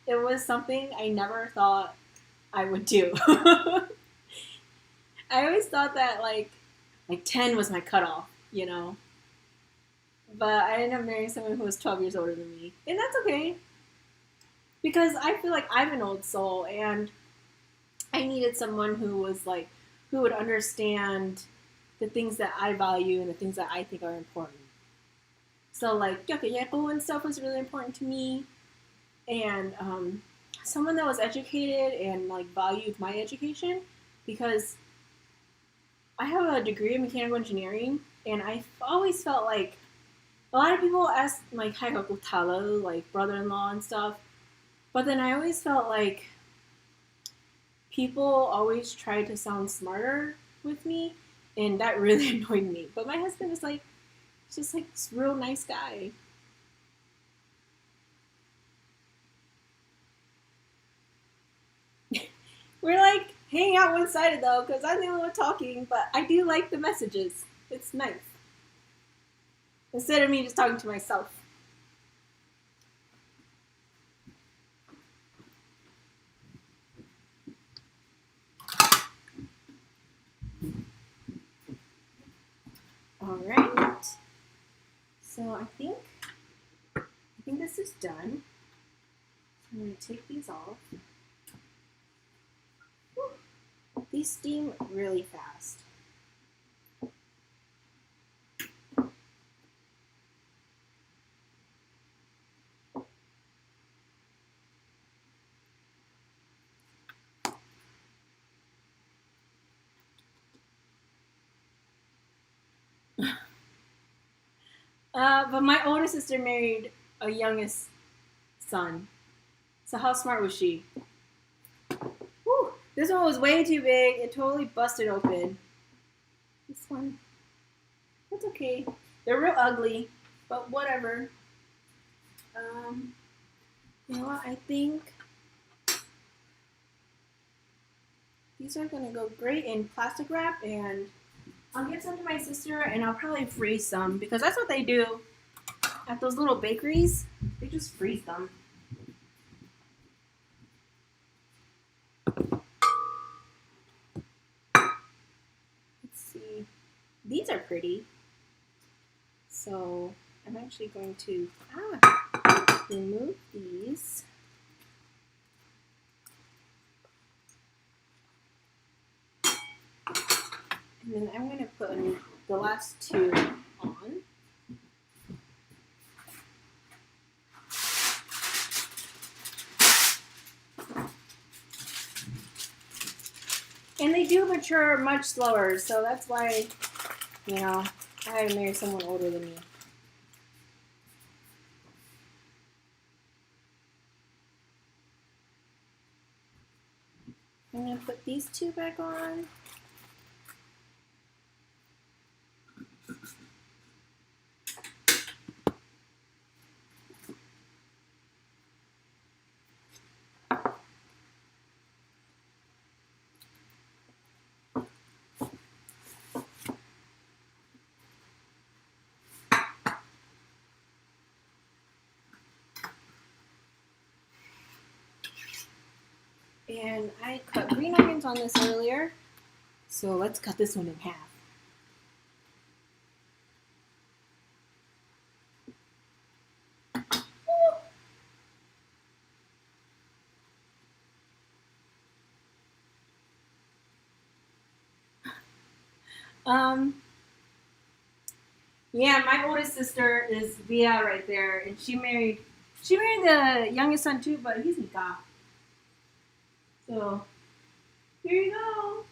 it was something I never thought I would do. I always thought that like 10 was my cutoff, you know. But I ended up marrying someone who was 12 years older than me. And that's okay. Because I feel like I'm an old soul and I needed someone who was like, who would understand the things that I value and the things that I think are important. So like yakayako and stuff was really important to me, and someone that was educated and like valued my education, because I have a degree in mechanical engineering, and I always felt like a lot of people ask like haikaku talo, like brother-in-law and stuff, but then I always felt like people always tried to sound smarter with me, and that really annoyed me. But my husband is like, just like this real nice guy. We're like hanging out one-sided though, because I'm the only one talking, but I do like the messages. It's nice. Instead of me just talking to myself. All right. So I think this is done. So I'm going to take these off. Whew. These steam really fast. But my older sister married a youngest son. So how smart was she? Whew. This one was way too big. It totally busted open. This one, that's okay. They're real ugly, but whatever. You know what? I think these are gonna go great in plastic wrap, and I'll give some to my sister, and I'll probably freeze some because that's what they do at those little bakeries. They just freeze them. Let's see. These are pretty. So I'm actually going to remove these. And then I'm going to put the last two on. And they do mature much slower, so that's why, you know, I had to marry someone older than me. I'm going to put these two back on. And I cut green onions on this earlier, so let's cut this one in half. Yeah, my oldest sister is Via right there, and she married the youngest son too, but he's Nika. So here you go.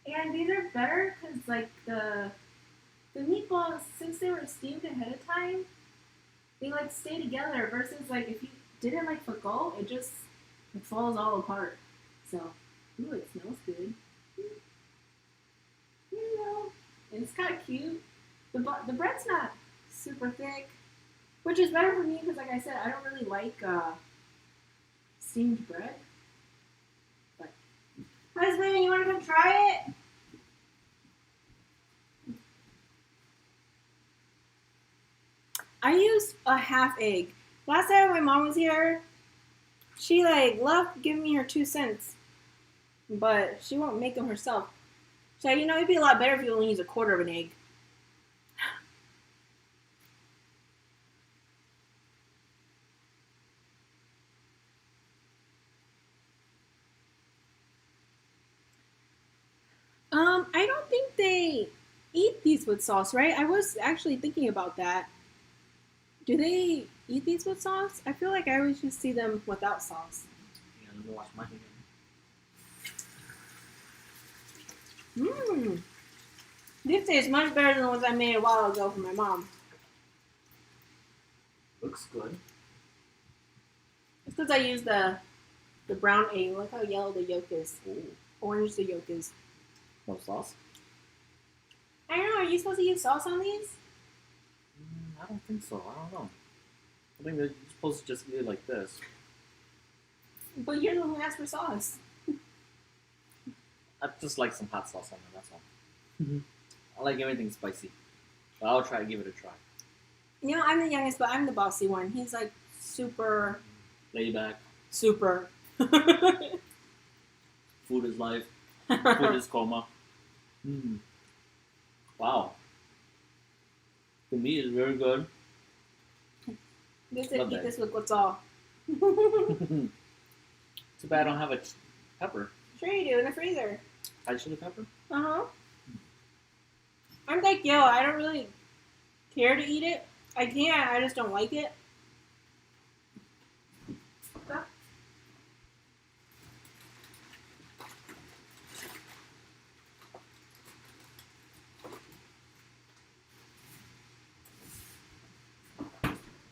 And these are better because like the meatballs, since they were steamed ahead of time, they like stay together. Versus like if you did it like pho, it falls all apart. So, ooh, it smells good. Here you go. And it's kind of cute. The bread's not super thick, which is better for me because, like I said, I don't really like steamed bread. But husband, you want to come try it? I used a half egg. Last time my mom was here, she like loved giving me her 2 cents, but she won't make them herself. So it'd be a lot better if you only use a quarter of an egg. I don't think they eat these with sauce, right? I was actually thinking about that. Do they eat these with sauce? I feel like I always just see them without sauce. Yeah, let me wash my hands. Mmm. This tastes much better than the ones I made a while ago for my mom. Looks good. It's because I used the brown egg. Look how yellow the yolk is. Ooh. Orange the yolk is. No sauce? I don't know. Are you supposed to use sauce on these? I don't think so. I don't know. I think you're supposed to just eat it like this. But you're the one who asked for sauce. I just like some hot sauce on it, that's all. I like everything spicy. But I'll try to give it a try. I'm the youngest, but I'm the bossy one. He's like super... Lay back. Super. Food is life. Food is coma. Wow. The meat is very good. They said eat this with guacamole. Too bad I don't have a pepper. Sure you do, in the freezer. High chili pepper? Uh-huh. I'm like, I don't really care to eat it. I can, I just don't like it.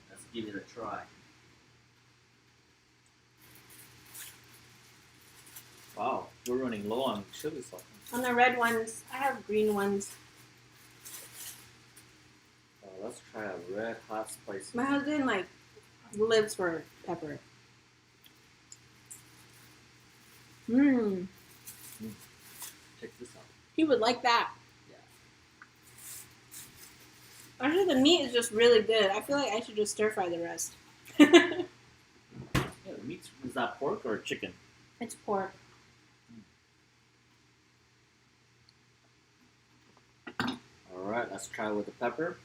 Let's give it a try. Wow, we're running low on chili sauce. On the red ones, I have green ones. Let's try a red hot spicy. My husband lives for pepper. Check this out. He would like that. Yeah. Actually, the meat is just really good. I feel like I should just stir fry the rest. Yeah, the meat, is that pork or chicken? It's pork. Alright, let's try with the pepper.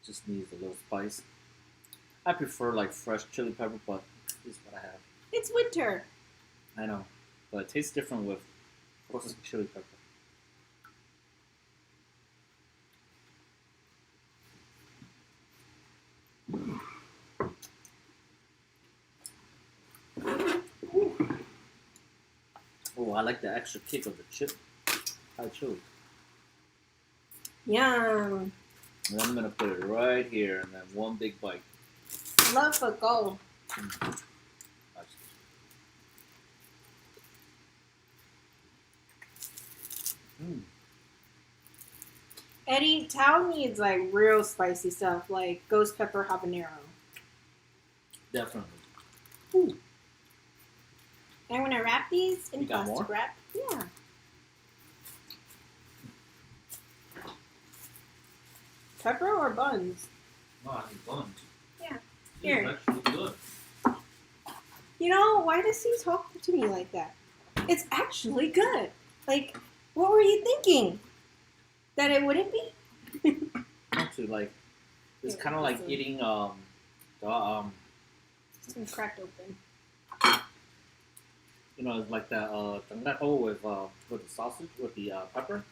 Just needs a little spice. I prefer like fresh chili pepper, but this is what I have. It's winter. I know, but it tastes different with frozen chili pepper. Oh, I like the extra kick of the hot chili. Yum. And I'm gonna put it right here, and then one big bite. Love for go. Eddie, Tao needs like real spicy stuff, like ghost pepper habanero. Definitely. Ooh. I'm gonna wrap these in You got plastic more? wrap. Yeah. Pepper or buns? Oh, I think Buns. Yeah. This Here. is actually good. Why does he talk to me like that? It's actually good. Like, what were you thinking? That it wouldn't be? Actually, like, it's Yeah, kind of like so- eating It's been cracked open. You know, it's like that Tao Ntaub with the sausage with the pepper.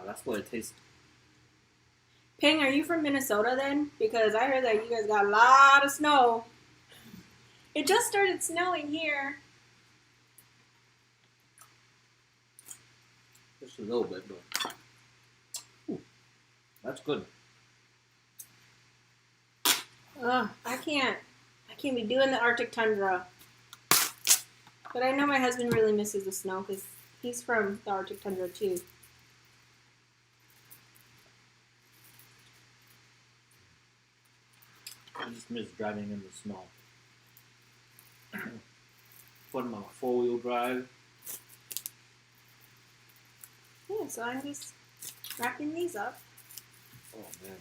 That's what it tastes. Ping, are you from Minnesota then? Because I heard that you guys got a lot of snow. It just started snowing here. Just a little bit, but ooh, that's good. I can't be doing the Arctic tundra. But I know my husband really misses the snow because he's from the Arctic tundra too. I just miss driving in the snow. Putting my 4-wheel drive. Yeah, so I'm just wrapping these up. Oh man.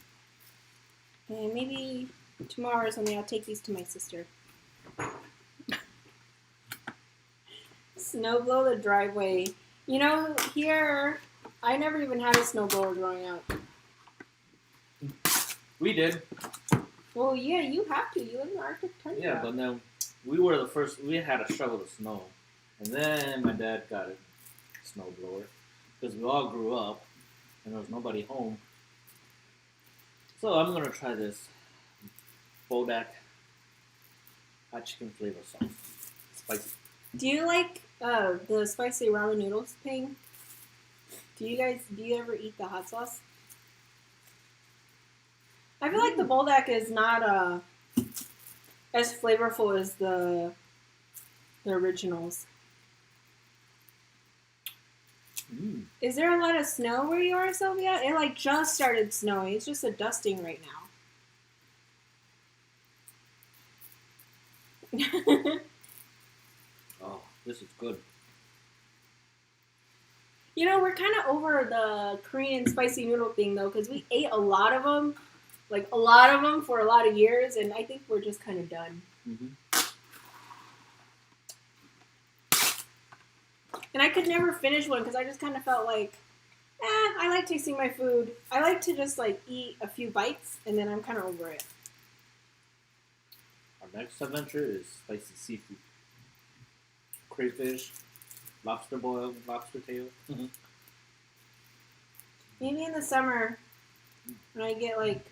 And maybe tomorrow or something I'll take these to my sister. Snowblow the driveway. You know, here, I never even had a snowblower growing up. We did. Well, yeah, you have to. You live in the Arctic tundra. Yeah, but then we were the first. We had a shovel of snow, and then my dad got a snowblower because we all grew up, and there was nobody home. So I'm gonna try this Bodak hot chicken flavor sauce. Spicy. Do you like the spicy ramen noodles thing? Do you ever eat the hot sauce? I feel like the Boldak is not as flavorful as the originals. Mm. Is there a lot of snow where you are, Sylvia? It like just started snowing. It's just a dusting right now. Oh, this is good. You know, we're kind of over the Korean spicy noodle thing though, because we ate a lot of them, for a lot of years, and I think we're just kind of done. Mm-hmm. And I could never finish one because I just kind of felt like, I like tasting my food. I like to just like eat a few bites, and then I'm kind of over it. Our next adventure is spicy seafood. Crayfish, lobster boil, lobster tail. Mm-hmm. Maybe in the summer when I get like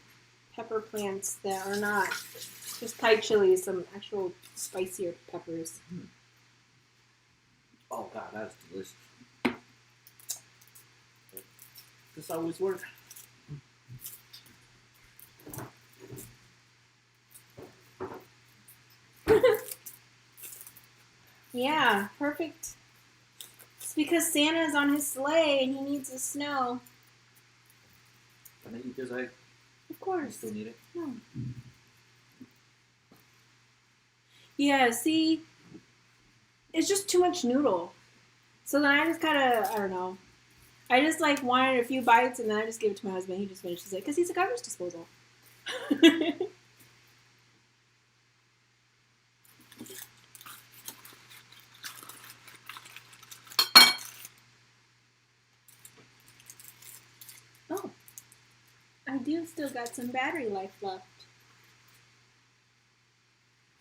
pepper plants that are not just Thai chilies, some actual spicier peppers. Mm. Oh god, that's delicious. This always works. Yeah, perfect. It's because Santa's on his sleigh and he needs the snow. Can I eat this egg? Of I course. still need it. No. Yeah, see, it's just too much noodle. So then I just kind of, I don't know. I just like wanted a few bites and then I just gave it to my husband. He just finishes it because he's a garbage disposal. Oh, I do still got some battery life left.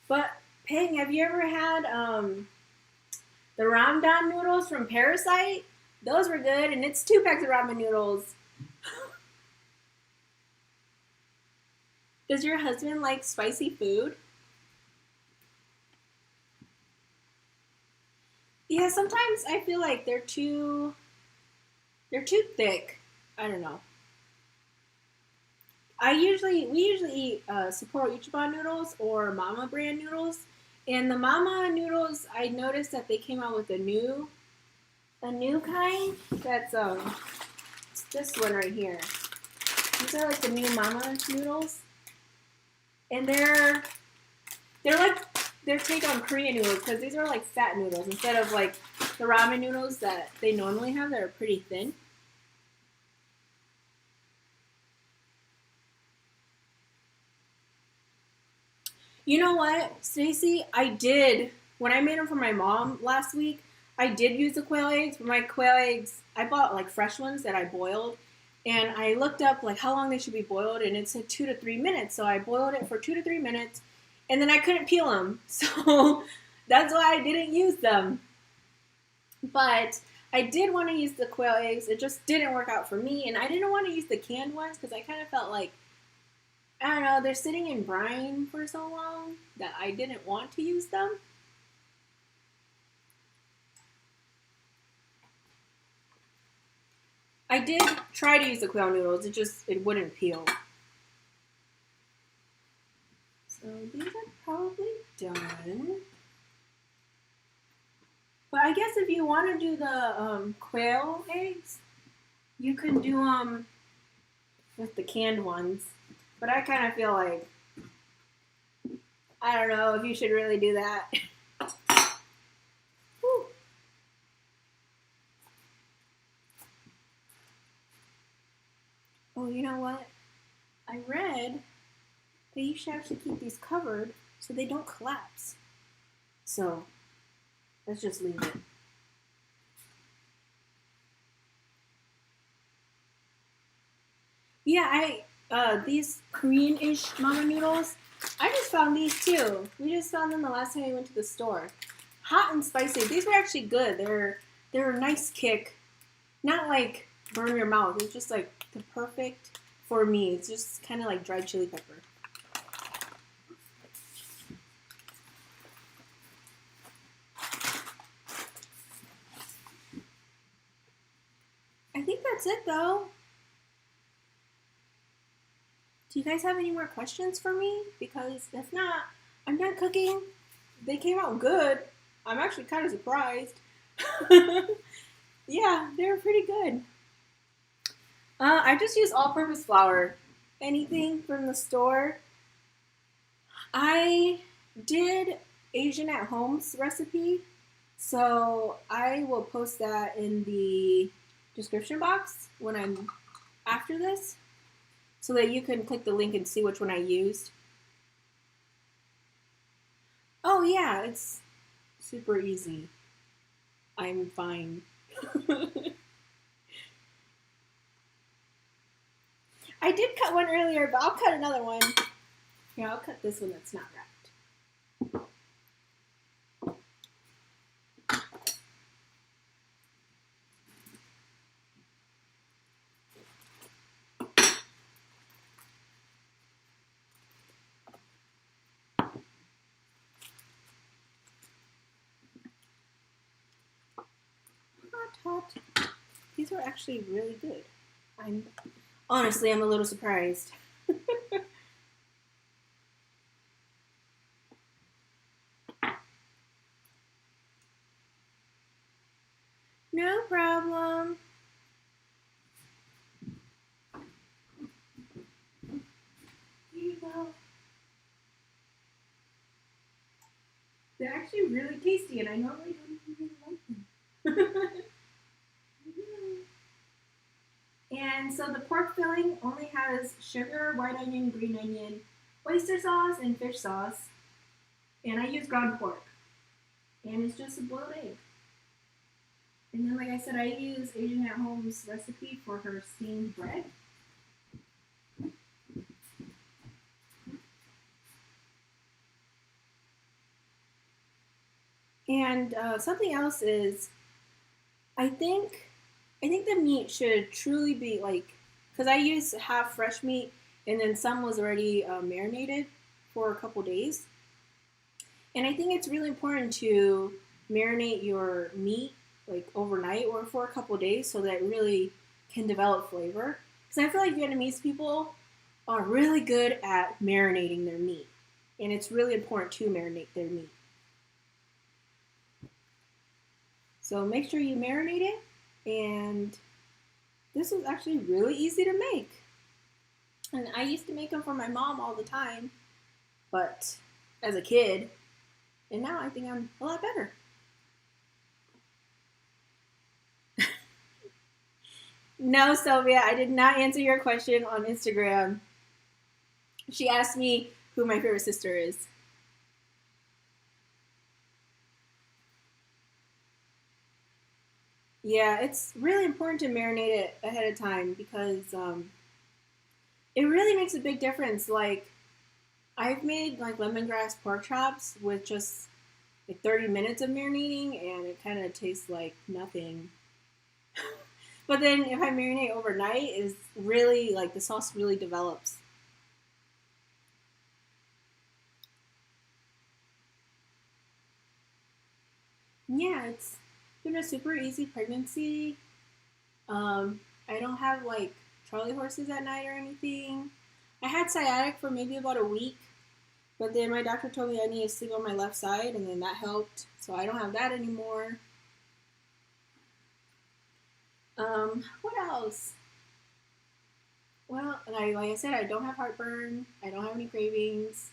But, Peng, have you ever had the ramdon noodles from Parasite? Those were good, and it's 2 packs of ramen noodles. Does your husband like spicy food? Yeah, sometimes I feel like they're too thick. I don't know. We usually eat Sapporo Ichiban noodles or Mama brand noodles. And the Mama noodles, I noticed that they came out with a new kind. That's it's this one right here. These are like the new Mama noodles, and they're like their take on Korean noodles because these are like fat noodles instead of like the ramen noodles that they normally have that are pretty thin. You know what, Stacey? When I made them for my mom last week, I did use the quail eggs. For my quail eggs, I bought like fresh ones that I boiled. And I looked up like how long they should be boiled, and it said 2 to 3 minutes. So I boiled it for 2 to 3 minutes, and then I couldn't peel them. So That's why I didn't use them. But I did want to use the quail eggs. It just didn't work out for me. And I didn't want to use the canned ones because I kind of felt like, I don't know, they're sitting in brine for so long that I didn't want to use them. I did try to use the quail noodles. It wouldn't peel. So these are probably done. But I guess if you want to do the quail eggs, you can do them with the canned ones. But I kind of feel like, I don't know if you should really do that. Whew. Oh, you know what? I read that you should actually keep these covered so they don't collapse. So, let's just leave it. Yeah, these Korean-ish mama noodles, I just found these too. We just found them the last time we went to the store. Hot and spicy. These were actually good. They're a nice kick. Not like burn your mouth. It's just like the perfect for me. It's just kind of like dried chili pepper. I think that's it though. Do you guys have any more questions for me? Because if not, I'm done cooking. They came out good. I'm actually kind of surprised. Yeah, they were pretty good. I just use all-purpose flour. Anything from the store. I did Asian at Home's recipe, so I will post that in the description box when I'm after this, so that you can click the link and see which one I used. Oh yeah, it's super easy. I'm fine. I did cut one earlier, but I'll cut another one. Here, I'll cut this one that's not wrapped. Hot. These are actually really good. Honestly, I'm a little surprised. No problem. Here you go. They're actually really tasty, and I normally don't even like them. And so the pork filling only has sugar, white onion, green onion, oyster sauce, and fish sauce. And I use ground pork. And it's just a boiled egg. And then, like I said, I use Asian at Home's recipe for her steamed bread. And something else is, I think the meat should truly be like, because I use half fresh meat and then some was already marinated for a couple days. And I think it's really important to marinate your meat like overnight or for a couple days so that it really can develop flavor. Because I feel like Vietnamese people are really good at marinating their meat. And it's really important to marinate their meat. So make sure you marinate it. And this was actually really easy to make. And I used to make them for my mom all the time, but as a kid, and now I think I'm a lot better. No, Sylvia, I did not answer your question on Instagram. She asked me who my favorite sister is. Yeah, it's really important to marinate it ahead of time because it really makes a big difference. Like, I've made like lemongrass pork chops with just like 30 minutes of marinating, and it kind of tastes like nothing. But then if I marinate overnight, it's really like the sauce really develops. Yeah, it's been a super easy pregnancy. I don't have like Charlie horses at night or anything. I had sciatic for maybe about a week, but then my doctor told me I need to sleep on my left side, and then that helped. So I don't have that anymore. What else? Well, like I said, I don't have heartburn. I don't have any cravings.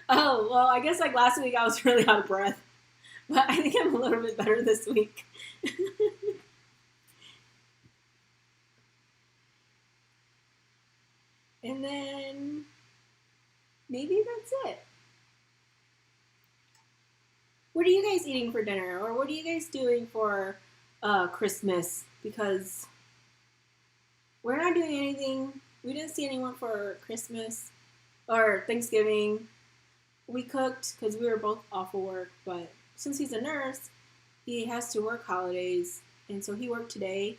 Oh, well, I guess like last week I was really out of breath, but I think I'm a little bit better this week. And then maybe that's it. What are you guys eating for dinner, or what are you guys doing for Christmas? Because we're not doing anything. We didn't see anyone for Christmas or Thanksgiving. We cooked because we were both off of work, but since he's a nurse, he has to work holidays, and so he worked today,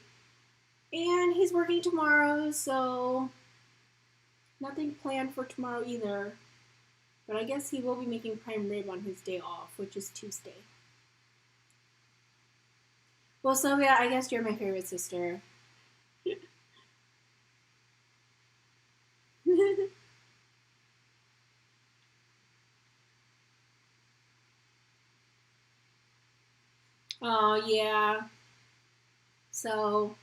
and he's working tomorrow, so nothing planned for tomorrow either. But I guess he will be making prime rib on his day off, which is Tuesday. Well, Sylvia, I guess you're my favorite sister. Oh, yeah. So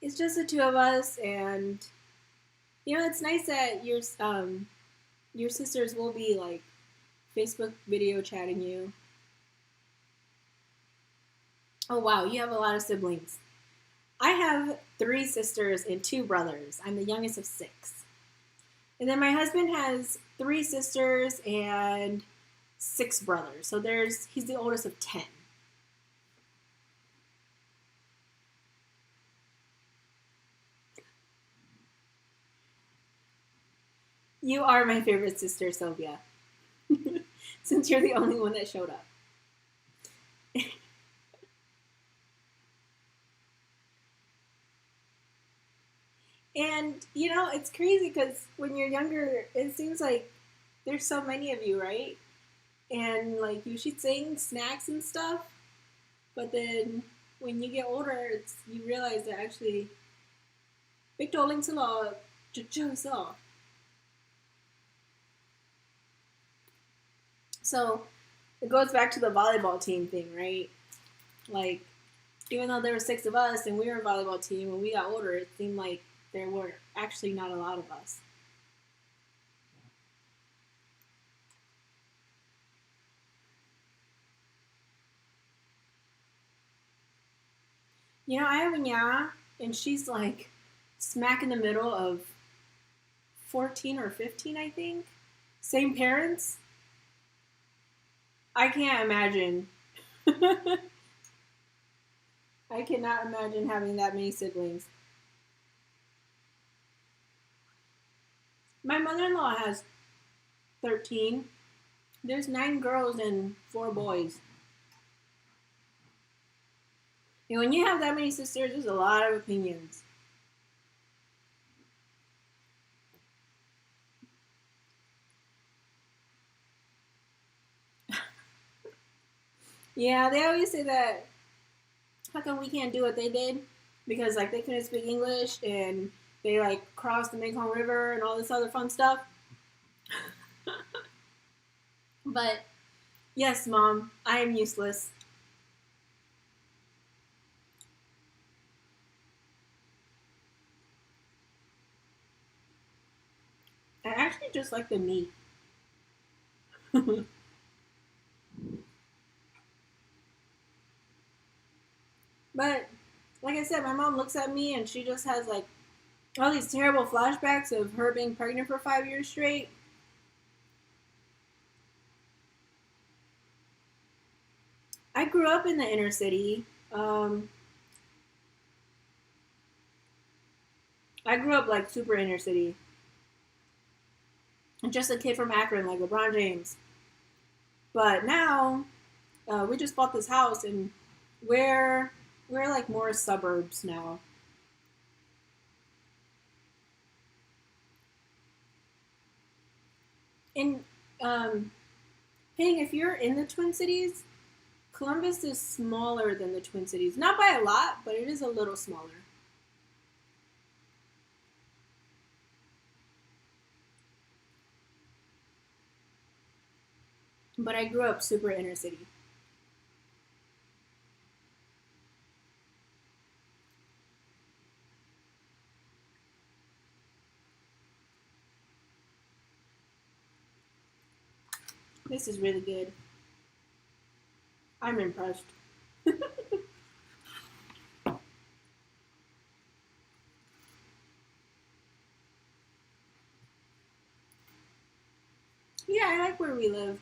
it's just the two of us, and it's nice that your sisters will be like Facebook video chatting you. Oh wow, you have a lot of siblings. I have 3 sisters and 2 brothers. I'm the youngest of 6. And then my husband has 3 sisters and 6 brothers. So he's the oldest of 10. You are my favorite sister, Sylvia. Since you're the only one that showed up. And, it's crazy because when you're younger, it seems like there's so many of you, right? And, like, you should sing snacks and stuff. But then when you get older, you realize that actually, big doling to law, so it goes back to the volleyball team thing, right? Like, even though there were 6 of us and we were a volleyball team, when we got older, it seemed like there were actually not a lot of us. I have a nya, and she's like smack in the middle of 14 or 15, I think. Same parents. I can't imagine. I cannot imagine having that many siblings. My mother-in-law has 13. There's 9 girls and 4 boys. And when you have that many sisters, there's a lot of opinions. Yeah, they always say that, how come we can't do what they did? Because, like, they couldn't speak English, and they, like, crossed the Mekong River and all this other fun stuff. But, yes, Mom, I am useless. I actually just like the meat. But, like I said, my mom looks at me and she just has, like, all these terrible flashbacks of her being pregnant for 5 years straight. I grew up in the inner city. I grew up, like, super inner city. just a kid from Akron, like LeBron James. But now, we just bought this house, and we're like more suburbs now. And Ping, if you're in the Twin Cities, Columbus is smaller than the Twin Cities. Not by a lot, but it is a little smaller. But I grew up super inner city. This is really good. I'm impressed. Yeah, I like where we live.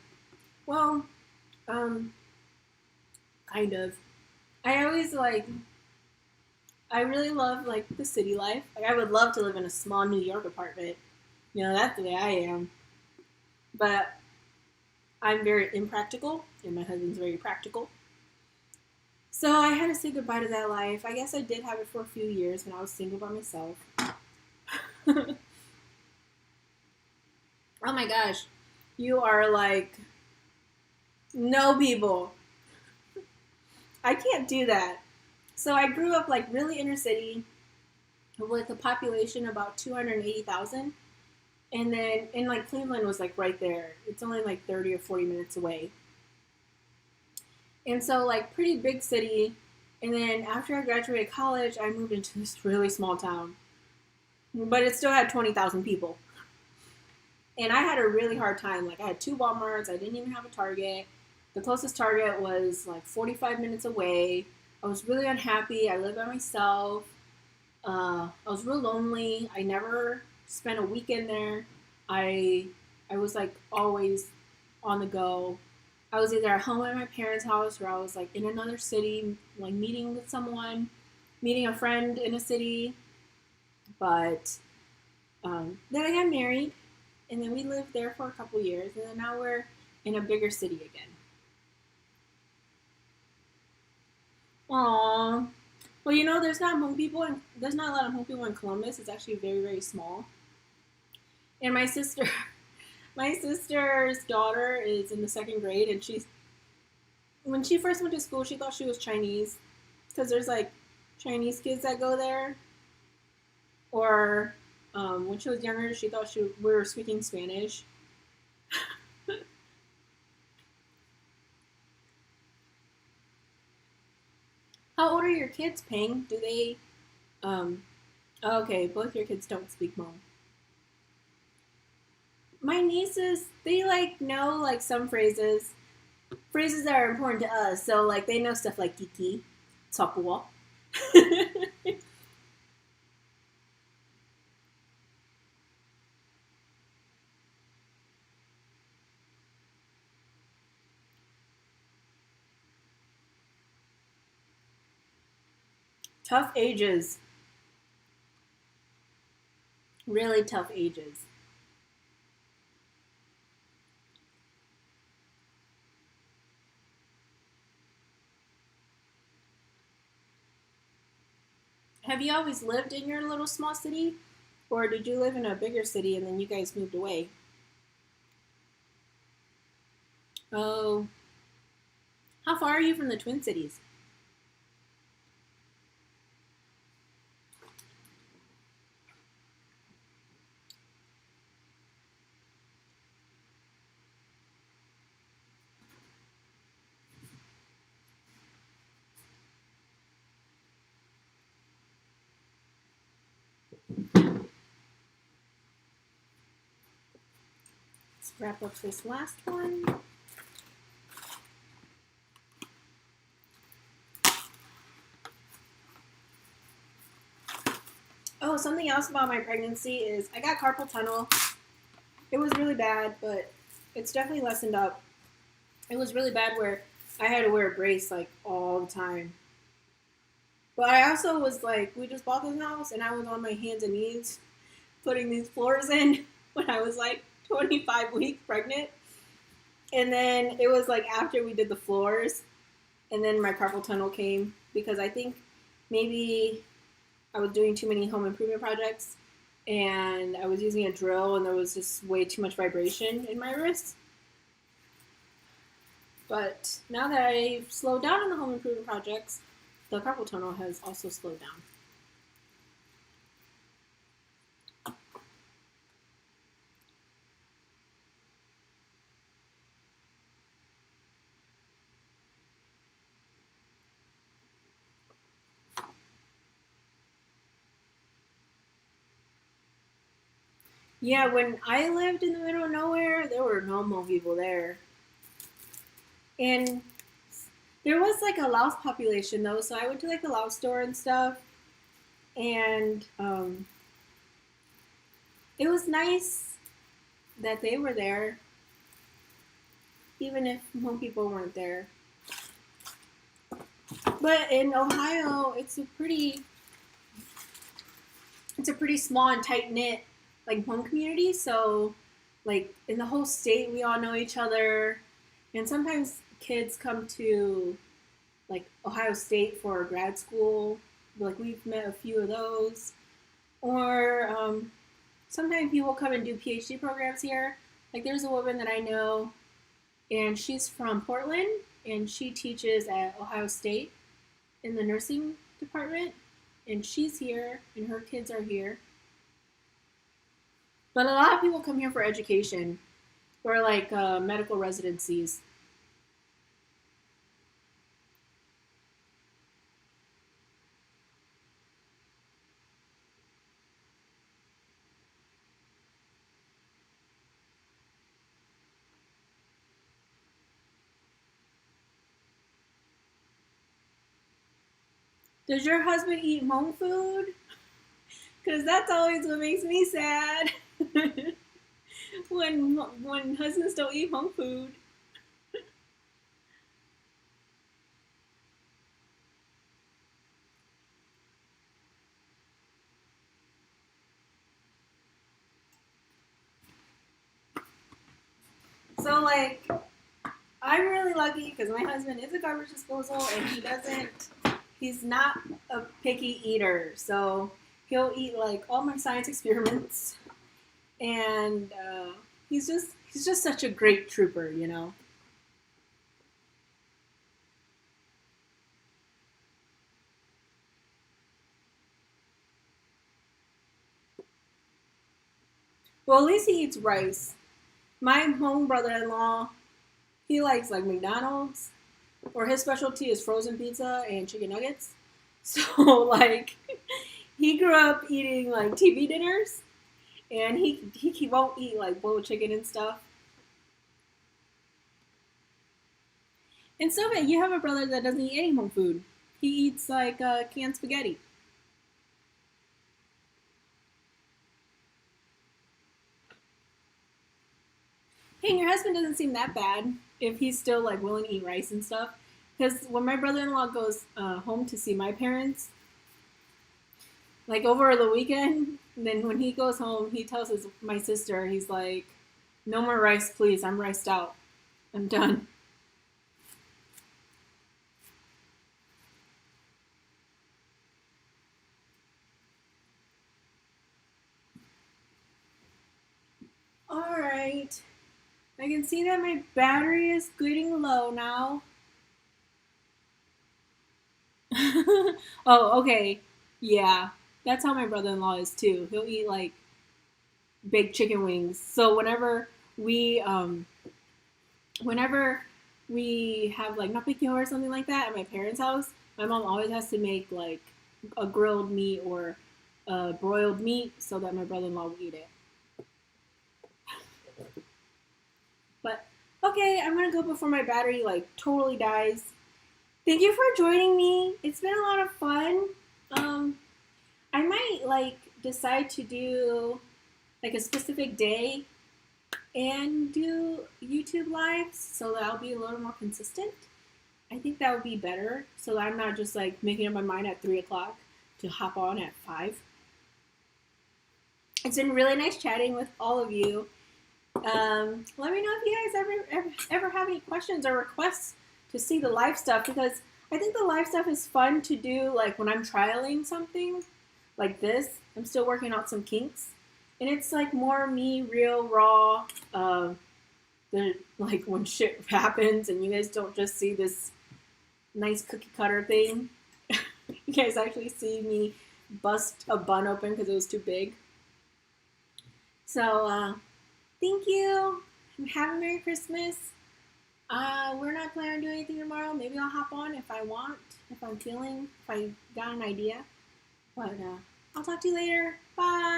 Well, um, kind of. I always like, I really love like the city life. Like, I would love to live in a small New York apartment. You know, that's the way I am. But I'm very impractical, and my husband's very practical. So I had to say goodbye to that life. I guess I did have it for a few years when I was single by myself. Oh my gosh. You are like, no people. I can't do that. So I grew up like really inner city with a population about 280,000. And then, and like Cleveland was like right there. It's only like 30 or 40 minutes away. And so, like, pretty big city. And then after I graduated college, I moved into this really small town. But it still had 20,000 people. And I had a really hard time. Like, I had two Walmarts. I didn't even have a Target. The closest Target was like 45 minutes away. I was really unhappy. I lived by myself. I was real lonely. I never spent a weekend there. I I was like always on the go. I was either at home at my parents' house or I was like in another city, like meeting with someone, meeting a friend in a city. But then I got married, and then we lived there for a couple years, and then now we're in a bigger city again. Aww. Well, you know, there's not a lot of Hmong people in Columbus. It's actually very, very small. And my sister, my sister's daughter is in the second grade, and when she first went to school, she thought she was Chinese because there's like Chinese kids that go there. Or when she was younger, she thought we were speaking Spanish. How old are your kids, Ping? Do they? Um, okay, both your kids don't speak Hmong. My nieces, they like know like some phrases that are important to us. So like they know stuff like kiki, topua. Tough ages, really tough ages. Have you always lived in your little small city, or did you live in a bigger city and then you guys moved away? Oh, how far are you from the Twin Cities? Let's wrap up this last one. Oh, something else about my pregnancy is I got carpal tunnel. It was really bad, but it's definitely lessened up. It was really bad where I had to wear a brace like all the time. But I also was like, we just bought this house and I was on my hands and knees putting these floors in when I was like 25 weeks pregnant. And then it was like after we did the floors, and then my carpal tunnel came because I think maybe I was doing too many home improvement projects and I was using a drill and there was just way too much vibration in my wrist. But now that I've slowed down on the home improvement projects, the carpal tunnel has also slowed down. Yeah, when I lived in the middle of nowhere, there were no Hmong people there. And there was like a Laos population though, so I went to like the Laos store and stuff. And it was nice that they were there, even if Hmong people weren't there. But in Ohio, it's a pretty small and tight knit like Hmong community. So like in the whole state, we all know each other, and sometimes kids come to like Ohio State for grad school. Like we've met a few of those, or sometimes people come and do PhD programs here. Like there's a woman that I know, and she's from Portland, and she teaches at Ohio State in the nursing department, and she's here, and her kids are here. But a lot of people come here for education, or like medical residencies. Does your husband eat Hmong food? Because that's always what makes me sad. when husbands don't eat Hmong food. So like, I'm really lucky because my husband is a garbage disposal and he's not a picky eater. So he'll eat like all my science experiments, and he's just such a great trooper, you know. Well, at least he eats rice. My home brother-in-law, he likes like McDonald's, or his specialty is frozen pizza and chicken nuggets. So like, he grew up eating like TV dinners, and he won't eat like boiled chicken and stuff. And so you have a brother that doesn't eat any home food. He eats like canned spaghetti. Hey, and your husband doesn't seem that bad if he's still like willing to eat rice and stuff. Because when my brother-in-law goes home to see my parents, like over the weekend, then when he goes home, he tells my sister, he's like, "No more rice, please. I'm riced out. I'm done." All right. I can see that my battery is getting low now. Oh, okay. Yeah. That's how my brother-in-law is too. He'll eat like big chicken wings. So whenever we have like napikyo or something like that at my parents' house, my mom always has to make like a grilled meat or a broiled meat so that my brother-in-law will eat it. But okay, I'm gonna go before my battery like totally dies. Thank you for joining me. It's been a lot of fun. I might like decide to do like a specific day and do YouTube lives so that I'll be a little more consistent. I think that would be better so that I'm not just like making up my mind at 3 o'clock to hop on at 5. It's been really nice chatting with all of you. Let me know if you guys ever have any questions or requests to see the live stuff, because I think the live stuff is fun to do, like when I'm trialing something like this. I'm still working out some kinks, and it's like more me, real, raw. The like when shit happens and you guys don't just see this nice cookie cutter thing. You guys actually see me bust a bun open because it was too big. So thank you. Have a Merry Christmas. We're not planning on doing anything tomorrow. Maybe I'll hop on if I want, if I'm feeling, if I got an idea. But I'll talk to you later. Bye.